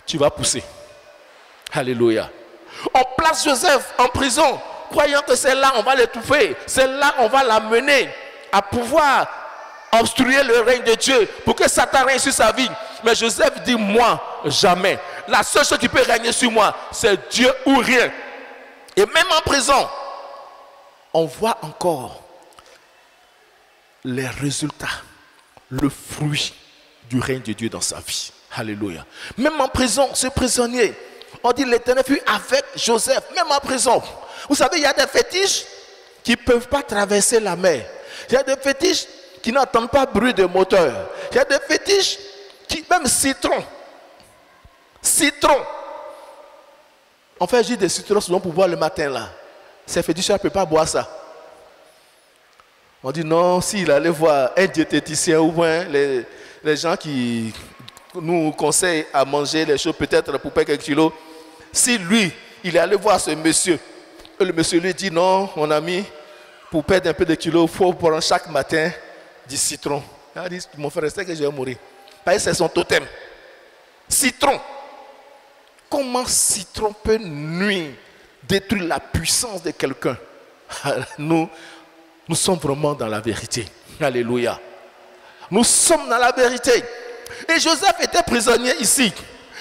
tu vas pousser. Alléluia. On place Joseph en prison, croyant que c'est là on va l'étouffer, c'est là on va l'amener à pouvoir obstruer le règne de Dieu pour que Satan règne sur sa vie. Mais Joseph dit, moi, jamais. La seule chose qui peut régner sur moi, c'est Dieu ou rien. Et même en prison, on voit encore les résultats, le fruit du règne de Dieu dans sa vie. Alléluia. Même en prison, ce prisonnier, on dit l'Éternel fut avec Joseph, même en prison. Vous savez, il y a des fétiches qui ne peuvent pas traverser la mer. Il y a des fétiches qui n'entendent pas bruit de moteur. Il y a des fétiches qui, même citron. On fait juste des citrons souvent pour boire le matin là. Ces fétiches ne peuvent pas boire ça. On dit non, s'il allait voir un diététicien ou bien les gens qui nous conseillent à manger les choses peut-être pour perdre quelques kilos, si lui, il est allé voir ce monsieur, et le monsieur lui dit non, mon ami, pour perdre un peu de kilos, il faut prendre chaque matin du citron. Il a dit, mon frère, c'est que je vais mourir. Parce que c'est son totem. Citron. Comment citron peut nuire, détruire la puissance de quelqu'un? Nous sommes vraiment dans la vérité. Alléluia. Nous sommes dans la vérité. Et Joseph était prisonnier ici.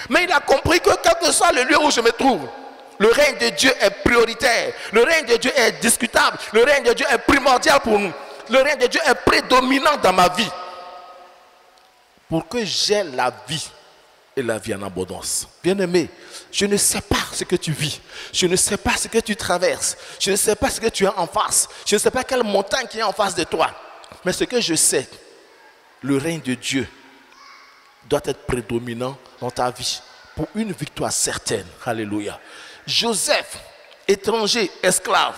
Mais il a compris que quel que soit le lieu où je me trouve, le règne de Dieu est prioritaire. Le règne de Dieu est discutable. Le règne de Dieu est primordial pour nous. Le règne de Dieu est prédominant dans ma vie. Pour que j'aie la vie et la vie en abondance. Bien-aimé, je ne sais pas ce que tu vis. Je ne sais pas ce que tu traverses. Je ne sais pas ce que tu as en face. Je ne sais pas quelle montagne qui est en face de toi. Mais ce que je sais, le règne de Dieu doit être prédominant dans ta vie pour une victoire certaine. Alléluia. Joseph, étranger, esclave,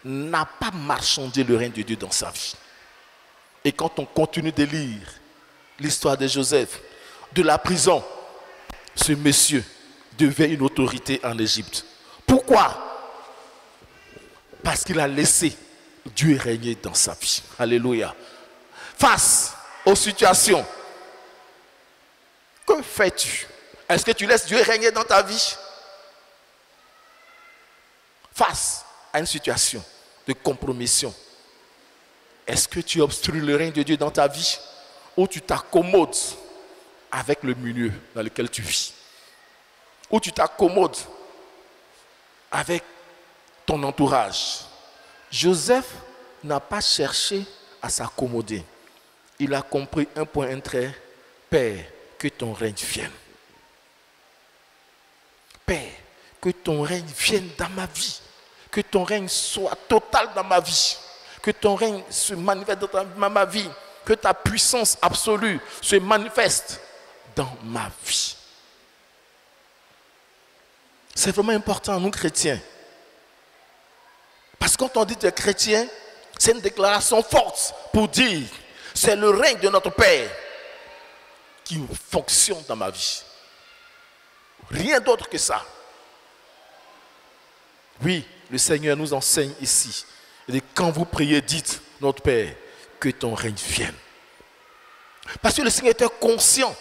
n'a pas marchandé le règne de Dieu dans sa vie. Et quand on continue de lire l'histoire de Joseph, de la prison, ce monsieur devient une autorité en Égypte. Pourquoi? Parce qu'il a laissé Dieu régner dans sa vie. Alléluia. Face aux situations, que fais-tu? Est-ce que tu laisses Dieu régner dans ta vie? Face à une situation de compromission, est-ce que tu obstrues le règne de Dieu dans ta vie ou tu t'accommodes avec le milieu dans lequel tu vis? Ou tu t'accommodes avec ton entourage? Joseph n'a pas cherché à s'accommoder. Il a compris un point, un trait. Père, que ton règne vienne. Père, que ton règne vienne dans ma vie. Que ton règne soit total dans ma vie. Que ton règne se manifeste dans ma vie. Que ta puissance absolue se manifeste dans ma vie. C'est vraiment important, nous chrétiens. Parce que quand on dit que chrétien, c'est une déclaration forte pour dire c'est le règne de notre Père qui fonctionne dans ma vie. Rien d'autre que ça. Oui, le Seigneur nous enseigne ici. Il dit, quand vous priez, dites, notre Père, que ton règne vienne. Parce que le Seigneur était conscient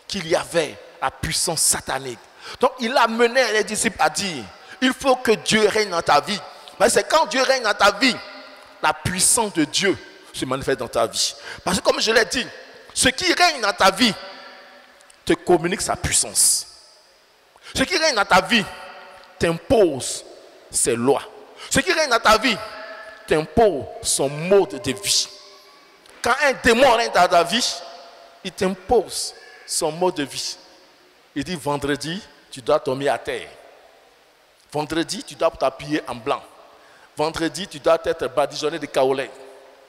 qu'il y avait la puissance satanique. Donc il a mené les disciples à dire, il faut que Dieu règne dans ta vie. Mais c'est quand Dieu règne dans ta vie, la puissance de Dieu se manifeste dans ta vie. Parce que comme je l'ai dit, ce qui règne dans ta vie te communique sa puissance. Ce qui règne dans ta vie t'impose ses lois. Ce qui règne dans ta vie t'impose son mode de vie. Quand un démon règne dans ta vie, il t'impose son mode de vie. Il dit vendredi, tu dois tomber à terre. Vendredi, tu dois t'appuyer en blanc. Vendredi, tu dois être badigeonné de kaolin.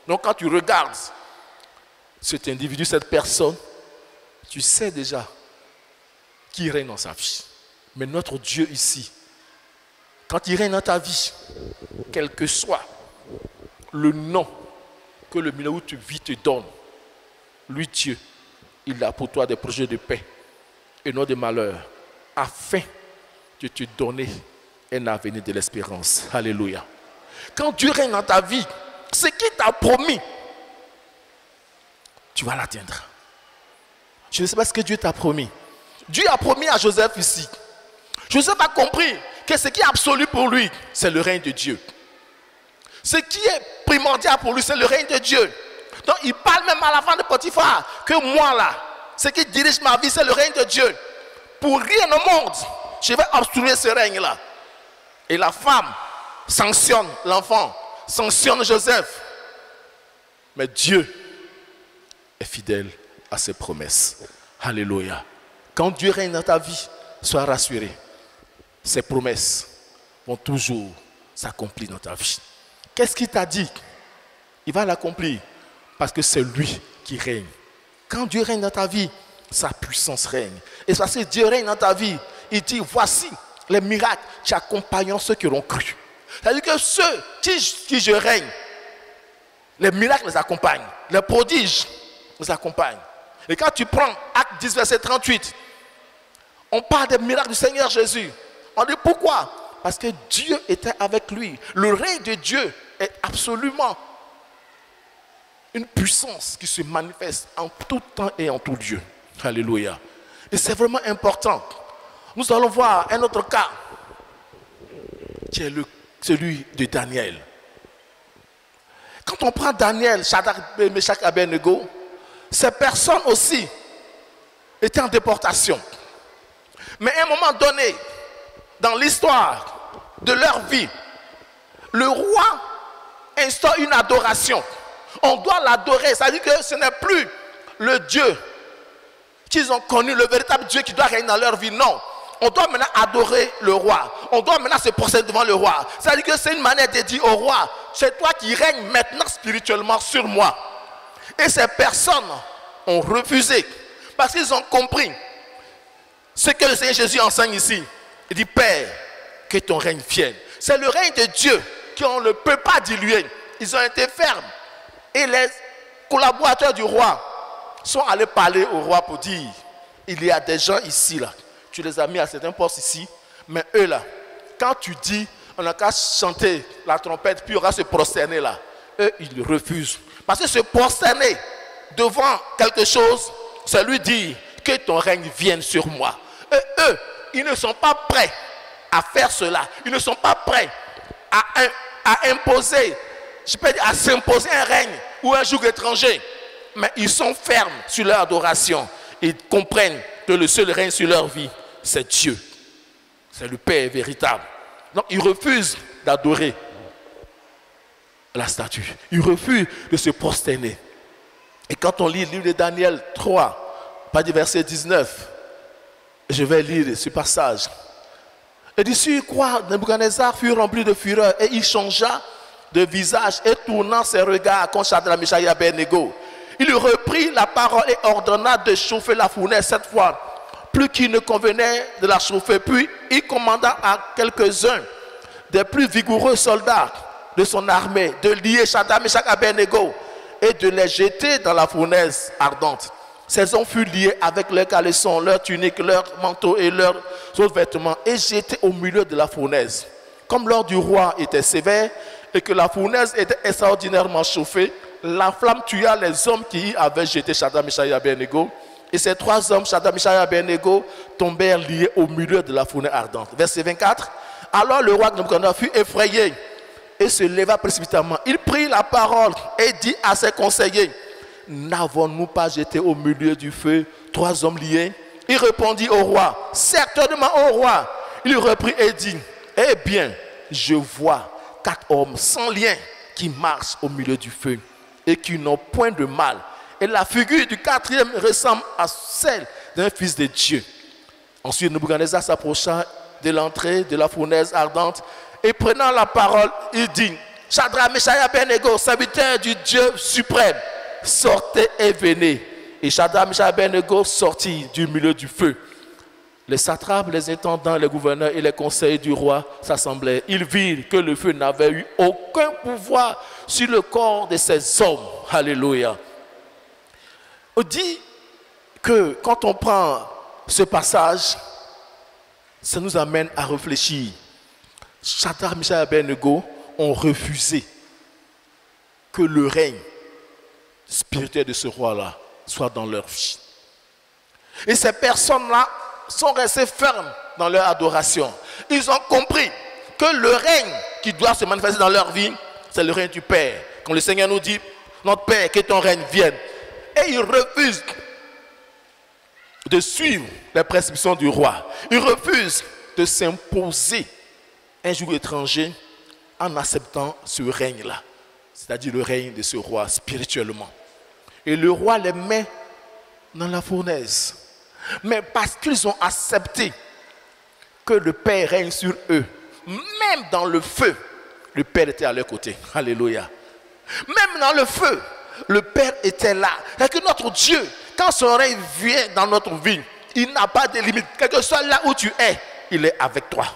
Donc quand tu regardes cet individu, cette personne, tu sais déjà qui règne dans sa vie. Mais notre Dieu ici, quand il règne dans ta vie, quel que soit le nom que le milieu où tu vis te donne, lui Dieu, il a pour toi des projets de paix et non de malheur, afin de te donner un avenir de l'espérance. Alléluia. Quand Dieu règne dans ta vie, ce qu'il t'a promis, tu vas l'atteindre. Je ne sais pas ce que Dieu t'a promis. Dieu a promis à Joseph ici. Joseph a compris que ce qui est absolu pour lui, c'est le règne de Dieu. Ce qui est primordial pour lui, c'est le règne de Dieu. Donc il parle même à la femme de Potiphar que moi là, ce qui dirige ma vie, c'est le règne de Dieu. Pour rien au monde, je vais obstruer ce règne-là. Et la femme sanctionne l'enfant, sanctionne Joseph. Mais Dieu est fidèle à ses promesses. Alléluia. Quand Dieu règne dans ta vie, sois rassuré. Ses promesses vont toujours s'accomplir dans ta vie. Qu'est-ce qu'il t'a dit? Il va l'accomplir parce que c'est lui qui règne. Quand Dieu règne dans ta vie, sa puissance règne. Et parce que Dieu règne dans ta vie, il dit, voici les miracles qui accompagnent ceux qui l'auront cru. C'est-à-dire que ceux qui je règne, les miracles les accompagnent, les prodiges les accompagnent. Et quand tu prends Acte 10, verset 38, on parle des miracles du Seigneur Jésus. On dit pourquoi? Parce que Dieu était avec lui. Le règne de Dieu est absolument une puissance qui se manifeste en tout temps et en tout lieu. Alléluia. Et c'est vraiment important. Nous allons voir un autre cas qui est celui de Daniel. Quand on prend Daniel, Shadrach, Meshach, Abednego, ces personnes aussi étaient en déportation. Mais à un moment donné, dans l'histoire de leur vie, le roi instaure une adoration. On doit l'adorer, ça veut dire que ce n'est plus le Dieu qu'ils ont connu, le véritable Dieu qui doit régner dans leur vie. Non, on doit maintenant adorer le roi. On doit maintenant se procéder devant le roi. Ça veut dire que c'est une manière de dire au roi, c'est toi qui règnes maintenant spirituellement sur moi. Et ces personnes ont refusé parce qu'ils ont compris ce que le Seigneur Jésus enseigne ici. Il dit, Père, que ton règne vienne. C'est le règne de Dieu qu'on ne peut pas diluer. Ils ont été fermes. Et les collaborateurs du roi sont allés parler au roi pour dire, il y a des gens ici là tu les as mis à certains postes ici, mais eux là, quand tu dis, on n'a qu'à chanter la trompette, puis il y aura se prosterner là, eux, ils refusent. Parce que se prosterner devant quelque chose, c'est lui dire que ton règne vienne sur moi. Et eux, ils ne sont pas prêts à faire cela. Ils ne sont pas prêts à imposer, je peux dire, à s'imposer un règne ou un joug étranger. Mais ils sont fermes sur leur adoration. Ils comprennent que le seul règne sur leur vie, c'est Dieu. C'est le Père véritable. Donc ils refusent d'adorer la statue. Ils refusent de se prosterner. Et quand on lit le livre de Daniel 3, pas du verset 19, je vais lire ce passage. Et d'ici quoi, Nebuchadnezzar fut rempli de fureur et il changea de visage et tournant ses regards contre Shadrach, Meshach et Abednego. Il reprit la parole et ordonna de chauffer la fournaise cette fois, plus qu'il ne convenait de la chauffer. Puis il commanda à quelques-uns des plus vigoureux soldats de son armée de lier Shadrach, Meshach et Abednego et de les jeter dans la fournaise ardente. Ces hommes furent liés avec leurs caleçons, leurs tuniques, leurs manteaux et leurs autres vêtements et jetés au milieu de la fournaise. Comme l'ordre du roi était sévère et que la fournaise était extraordinairement chauffée, la flamme tua les hommes qui y avaient jeté Shadrach, Meshach et Abednego. Et ces trois hommes, Shadrach, Meshach et Abednego, tombèrent liés au milieu de la fournaise ardente. Verset 24. Alors le roi Nebuchadnezzar fut effrayé et se leva précipitamment. Il prit la parole et dit à ses conseillers: n'avons-nous pas jeté au milieu du feu trois hommes liés? Il répondit au roi: certainement au roi. Il reprit et dit: eh bien, je vois 4 hommes sans lien qui marchent au milieu du feu et qui n'ont point de mal. Et la figure du 4e ressemble à celle d'un fils de Dieu. Ensuite, Nebuchadnezzar s'approcha de l'entrée de la fournaise ardente et prenant la parole, il dit: Shadrach, Meshach et Abednego, serviteurs du Dieu suprême, sortez et venez. Et Shadrach, Meshach et Abednego sortirent du milieu du feu. Les satrapes, les intendants, les gouverneurs et les conseillers du roi s'assemblèrent. Ils virent que le feu n'avait eu aucun pouvoir sur le corps de ces hommes. Alléluia. On dit que quand on prend ce passage, ça nous amène à réfléchir. Shadrach, Meshach et Abednego ont refusé que le règne spirituel de ce roi-là soit dans leur vie. Et ces personnes-là sont restés fermes dans leur adoration. Ils ont compris que le règne qui doit se manifester dans leur vie, c'est le règne du Père. Quand le Seigneur nous dit: notre Père, que ton règne vienne. Et ils refusent de suivre les prescriptions du roi. Ils refusent de s'imposer un joug étranger en acceptant ce règne-là, c'est-à-dire le règne de ce roi spirituellement. Et le roi les met dans la fournaise. Mais parce qu'ils ont accepté que le Père règne sur eux, même dans le feu, le Père était à leur côté. Alléluia. Même dans le feu, le Père était là. Et que notre Dieu, quand son règne vient dans notre vie, il n'a pas de limite. Quel que soit là où tu es, il est avec toi.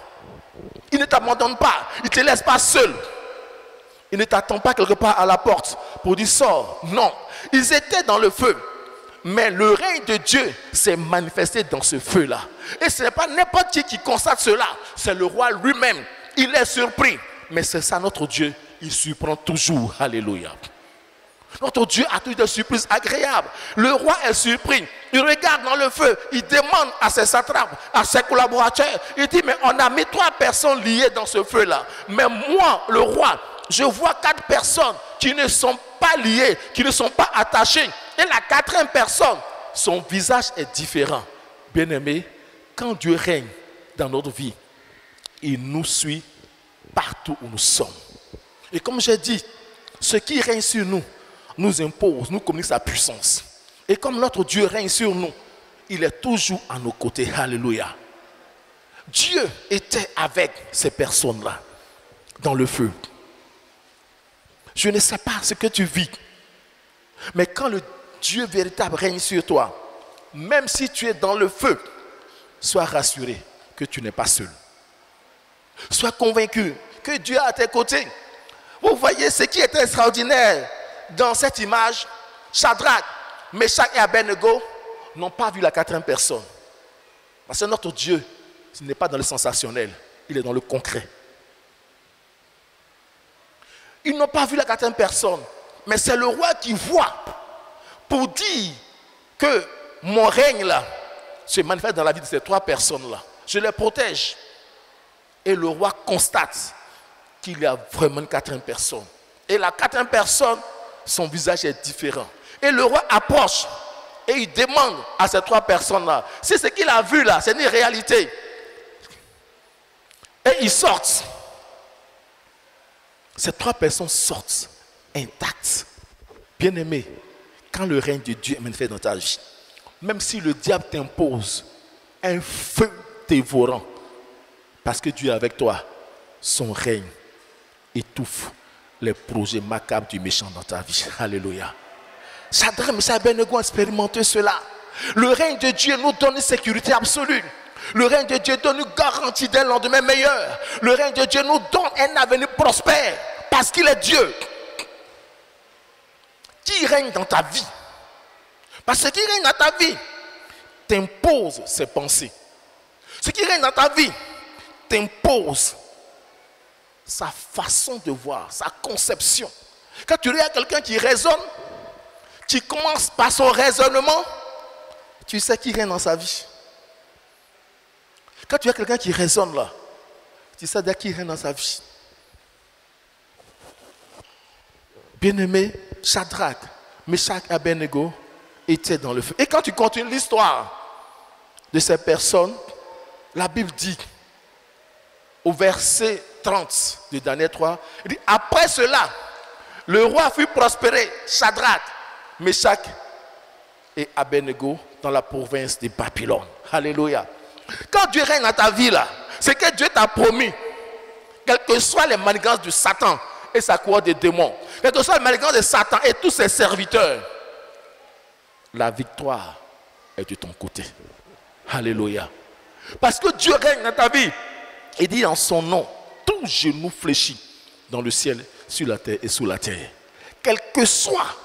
Il ne t'abandonne pas, il ne te laisse pas seul. Il ne t'attend pas quelque part à la porte pour dire sors. Non, ils étaient dans le feu. Mais le règne de Dieu s'est manifesté dans ce feu-là. Et ce n'est pas n'importe qui constate cela. C'est le roi lui-même. Il est surpris. Mais c'est ça notre Dieu. Il surprend toujours. Alléluia. Notre Dieu a toujours des surprises agréables. Le roi est surpris. Il regarde dans le feu. Il demande à ses satrapes, à ses collaborateurs. Il dit: mais on a mis 3 personnes liées dans ce feu-là. Mais moi, le roi, je vois 4 personnes qui ne sont pas liées, qui ne sont pas attachées. Et la 4e personne, son visage est différent. Bien-aimé, quand Dieu règne dans notre vie, il nous suit partout où nous sommes. Et comme j'ai dit, ce qui règne sur nous, nous impose, nous communique sa puissance. Et comme notre Dieu règne sur nous, il est toujours à nos côtés. Alléluia. Dieu était avec ces personnes-là, dans le feu. Je ne sais pas ce que tu vis, mais quand le Dieu véritable règne sur toi, même si tu es dans le feu, sois rassuré que tu n'es pas seul. Sois convaincu que Dieu est à tes côtés. Vous voyez ce qui est extraordinaire dans cette image. Shadrach, Meshach et Abednego n'ont pas vu la 4e personne. Parce que notre Dieu, ce n'est pas dans le sensationnel, il est dans le concret. Ils n'ont pas vu la quatrième personne, mais c'est le roi qui voit pour dire que mon règne là se manifeste dans la vie de ces 3 personnes-là. Je les protège. Et le roi constate qu'il y a vraiment une quatrième personne. Et la quatrième personne, son visage est différent. Et le roi approche et il demande à ces 3 personnes-là si ce qu'il a vu là, c'est une réalité. Et ils sortent. Ces 3 personnes sortent intactes. Bien-aimé, quand le règne de Dieu est manifesté dans ta vie, même si le diable t'impose un feu dévorant, parce que Dieu est avec toi, son règne étouffe les projets macabres du méchant dans ta vie. Alléluia. Shadrach, Meshach et Abednego ont expérimenté cela. Le règne de Dieu nous donne une sécurité absolue. Le règne de Dieu donne une garantie d'un lendemain meilleur. Le règne de Dieu nous donne un avenir prospère parce qu'il est Dieu. Qui règne dans ta vie? Parce que ce qui règne dans ta vie t'impose ses pensées. Ce qui règne dans ta vie t'impose sa façon de voir, sa conception. Quand tu regardes quelqu'un qui raisonne, tu commences par son raisonnement, tu sais qui règne dans sa vie. Quand tu as quelqu'un qui raisonne là, tu sais déjà qui règne dans sa vie. Bien-aimé, Shadrach, Meshach et Abednego étaient dans le feu. Et quand tu continues l'histoire de ces personnes, la Bible dit, au verset 30 de Daniel 3, il dit, après cela, le roi fut prospéré, Shadrach, Meshach et Abednego dans la province de Babylone. Alléluia. Quand Dieu règne dans ta vie là, c'est que Dieu t'a promis, quelles que soient les manigances de Satan et sa cohorte de démons, quelles que soient les manigances de Satan et tous ses serviteurs, la victoire est de ton côté. Alléluia. Parce que Dieu règne dans ta vie. Il dit en son nom, tout genou fléchit dans le ciel, sur la terre et sous la terre. Quelle que soit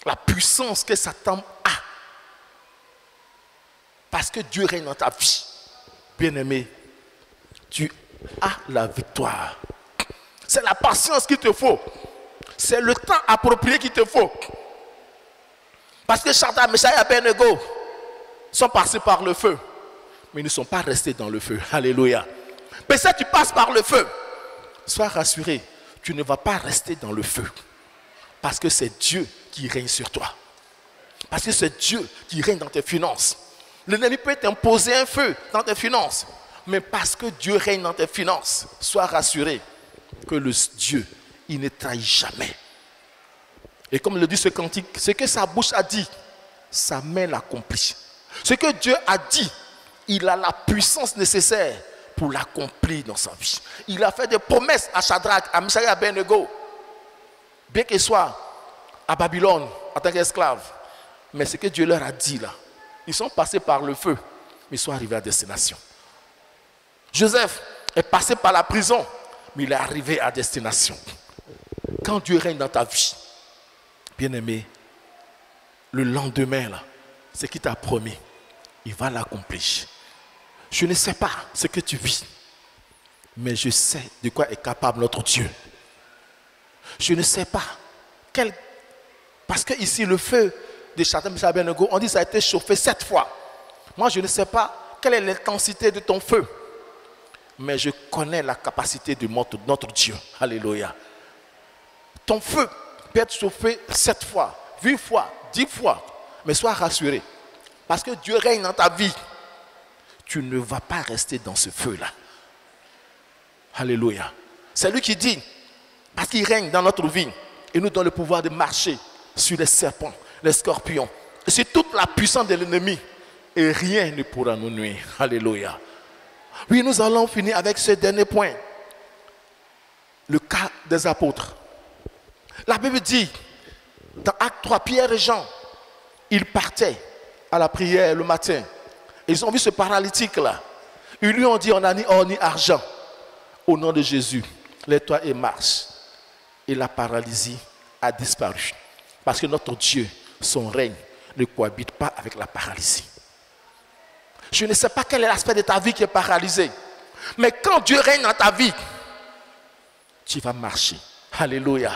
la puissance que Satan a, parce que Dieu règne dans ta vie, bien-aimé, tu as la victoire. C'est la patience qu'il te faut. C'est le temps approprié qu'il te faut. Parce que Shadrach, Meshach et Abednego sont passés par le feu, mais ils ne sont pas restés dans le feu. Alléluia. Mais si tu passes par le feu, sois rassuré, tu ne vas pas rester dans le feu. Parce que c'est Dieu qui règne sur toi. Parce que c'est Dieu qui règne dans tes finances. L'ennemi peut t'imposer un feu dans tes finances. Mais parce que Dieu règne dans tes finances, sois rassuré que le Dieu, il ne trahit jamais. Et comme le dit ce cantique, ce que sa bouche a dit, sa main l'accomplit. Ce que Dieu a dit, il a la puissance nécessaire pour l'accomplir dans sa vie. Il a fait des promesses à Shadrach, à Meshach et à Abednego, bien qu'ils soient à Babylone en tant qu'esclaves. Mais ce que Dieu leur a dit là, ils sont passés par le feu, mais ils sont arrivés à destination. Joseph est passé par la prison, mais il est arrivé à destination. Quand Dieu règne dans ta vie, bien-aimé, le lendemain là, ce qu'il t'a promis, il va l'accomplir. Je ne sais pas ce que tu vis, mais je sais de quoi est capable notre Dieu. Je ne sais pas quel... Parce que ici, le feu de Shadrach, Meshach et Abednego, on dit que ça a été chauffé 7 fois. Moi, je ne sais pas quelle est l'intensité de ton feu, mais je connais la capacité de notre Dieu. Alléluia. Ton feu peut être chauffé 7 fois, 8 fois, 10 fois, mais sois rassuré, parce que Dieu règne dans ta vie. Tu ne vas pas rester dans ce feu-là. Alléluia. C'est lui qui dit, parce qu'il règne dans notre vie, il nous donne le pouvoir de marcher sur les serpents, les scorpions, et sur toute la puissance de l'ennemi, et rien ne pourra nous nuire. Alléluia. Oui, nous allons finir avec ce dernier point. Le cas des apôtres. La Bible dit, dans Acte 3, Pierre et Jean, ils partaient à la prière le matin. Ils ont vu ce paralytique-là. Ils lui ont dit, on a ni or ni argent. Au nom de Jésus, lève-toi et marche. Et la paralysie a disparu. Parce que notre Dieu, son règne, ne cohabite pas avec la paralysie. Je ne sais pas quel est l'aspect de ta vie qui est paralysé. Mais quand Dieu règne dans ta vie, tu vas marcher. Alléluia.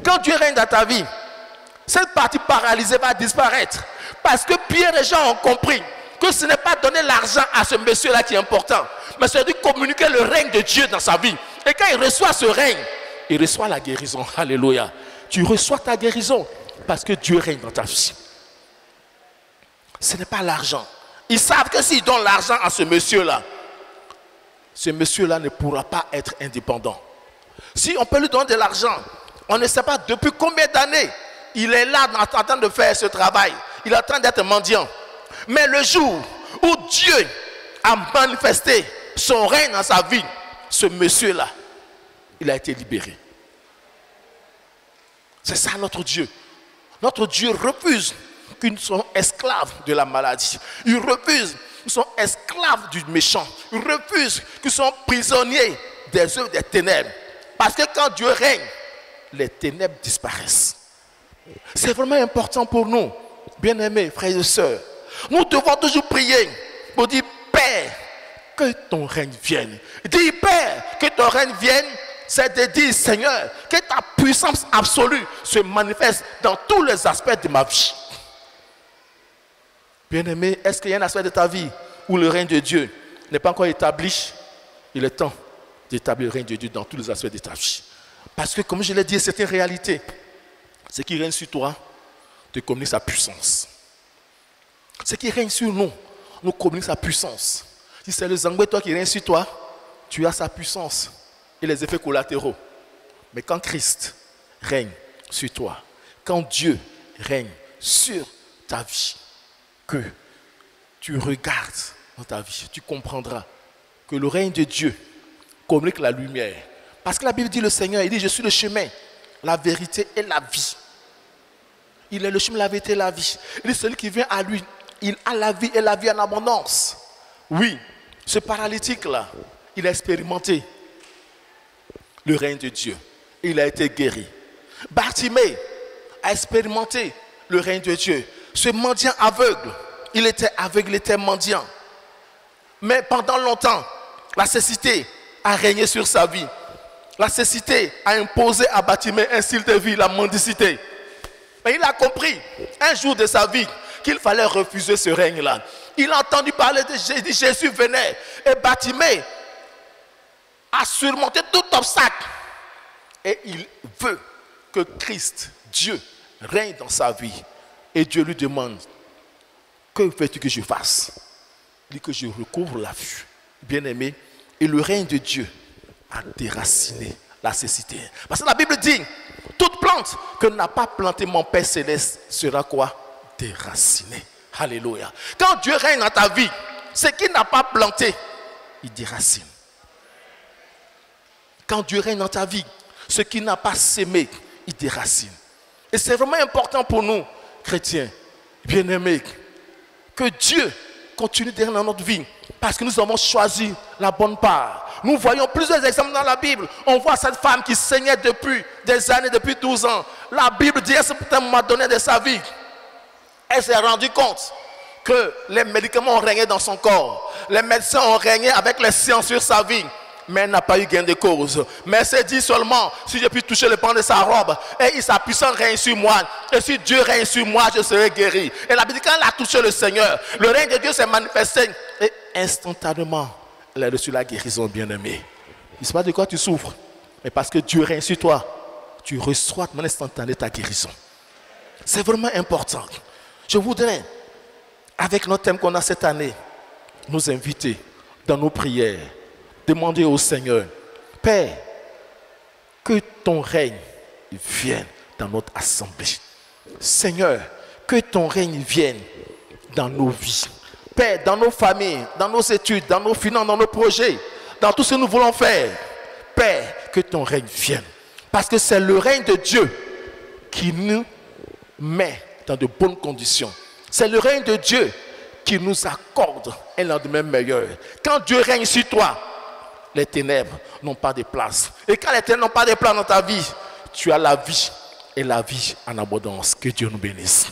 Quand Dieu règne dans ta vie, cette partie paralysée va disparaître. Parce que Pierre et Jean ont compris que ce n'est pas donner l'argent à ce monsieur-là qui est important, mais c'est de communiquer le règne de Dieu dans sa vie. Et quand il reçoit ce règne, il reçoit la guérison. Alléluia. Tu reçois ta guérison parce que Dieu règne dans ta vie. Ce n'est pas l'argent. Ils savent que s'ils donnent l'argent à ce monsieur-là ne pourra pas être indépendant. Si on peut lui donner de l'argent, on ne sait pas depuis combien d'années il est là en train de faire ce travail. Il est en train d'être mendiant. Mais le jour où Dieu a manifesté son règne dans sa vie, ce monsieur-là, il a été libéré. C'est ça notre Dieu. Notre Dieu refuse qu'ils soient esclaves de la maladie. Il refuse qu'ils soient esclaves du méchant. Il refuse qu'ils soient prisonniers des œuvres des ténèbres. Parce que quand Dieu règne, les ténèbres disparaissent. C'est vraiment important pour nous, bien-aimés frères et sœurs. Nous devons toujours prier pour dire, Père, que ton règne vienne. Dis, Père, que ton règne vienne, c'est de dire, Seigneur, que ta puissance absolue se manifeste dans tous les aspects de ma vie. Bien-aimé, est-ce qu'il y a un aspect de ta vie où le règne de Dieu n'est pas encore établi? Il est temps d'établir le règne de Dieu dans tous les aspects de ta vie. Parce que, comme je l'ai dit, c'est une réalité. Ce qui règne sur toi te communique sa puissance. Ce qui règne sur nous nous communique sa puissance. Si c'est le Zangbe toi qui règne sur toi, tu as sa puissance et les effets collatéraux. Mais quand Christ règne sur toi, quand Dieu règne sur ta vie, que tu regardes dans ta vie, tu comprendras que le règne de Dieu communique la lumière. Parce que la Bible dit, le Seigneur, il dit, je suis le chemin, la vérité et la vie. Il est le chemin, la vérité et la vie. Il dit, celui qui vient à lui, il a la vie et la vie en abondance. Oui, ce paralytique-là, il a expérimenté le règne de Dieu. Il a été guéri. Bartimée a expérimenté le règne de Dieu. Ce mendiant aveugle, il était aveugle, il était mendiant. Mais pendant longtemps, la cécité a régné sur sa vie. La cécité a imposé à Bartimée un style de vie, la mendicité. Mais il a compris un jour de sa vie qu'il fallait refuser ce règne-là. Il a entendu parler de Jésus, Jésus venait. Et Bartimée a surmonté tout obstacle. Et il veut que Christ, Dieu, règne dans sa vie. Et Dieu lui demande, que veux-tu que je fasse? Il dit que je recouvre la vue. Bien-aimé, et le règne de Dieu a déraciné la cécité. Parce que la Bible dit, toute plante que n'a pas planté mon Père Céleste sera quoi? Déracinée. Alléluia. Quand Dieu règne dans ta vie, ce qu'il n'a pas planté, il déracine. Quand Dieu règne dans ta vie, ce qu'il n'a pas sémé, il déracine. Et c'est vraiment important pour nous, chrétiens, bien-aimés, que Dieu continue de régner dans notre vie, parce que nous avons choisi la bonne part. Nous voyons plusieurs exemples dans la Bible. On voit cette femme qui saignait depuis des années, depuis 12 ans. La Bible dit à un moment donné de sa vie, elle s'est rendue compte que les médicaments ont régné dans son corps. Les médecins ont régné avec les sciences sur sa vie. Mais elle n'a pas eu gain de cause. Mais elle s'est dit seulement, si je puis toucher le pan de sa robe, et sa puissance règne sur moi, et si Dieu règne sur moi, je serai guéri. Et la Bible dit, quand elle a touché le Seigneur, le règne de Dieu s'est manifesté, et instantanément, elle a reçu la guérison, bien-aimée. Il ne sait pas de quoi tu souffres, mais parce que Dieu règne sur toi, tu reçois de manière instantanée ta guérison. C'est vraiment important. Je voudrais, avec notre thème qu'on a cette année, nous inviter dans nos prières, demander au Seigneur, Père, que ton règne vienne dans notre assemblée. Seigneur, que ton règne vienne dans nos vies. Père, dans nos familles, dans nos études, dans nos finances, dans nos projets, dans tout ce que nous voulons faire. Père, que ton règne vienne. Parce que c'est le règne de Dieu qui nous met dans de bonnes conditions. C'est le règne de Dieu qui nous accorde un lendemain meilleur. Quand Dieu règne sur toi, les ténèbres n'ont pas de place. Et quand les ténèbres n'ont pas de place dans ta vie, tu as la vie et la vie en abondance. Que Dieu nous bénisse.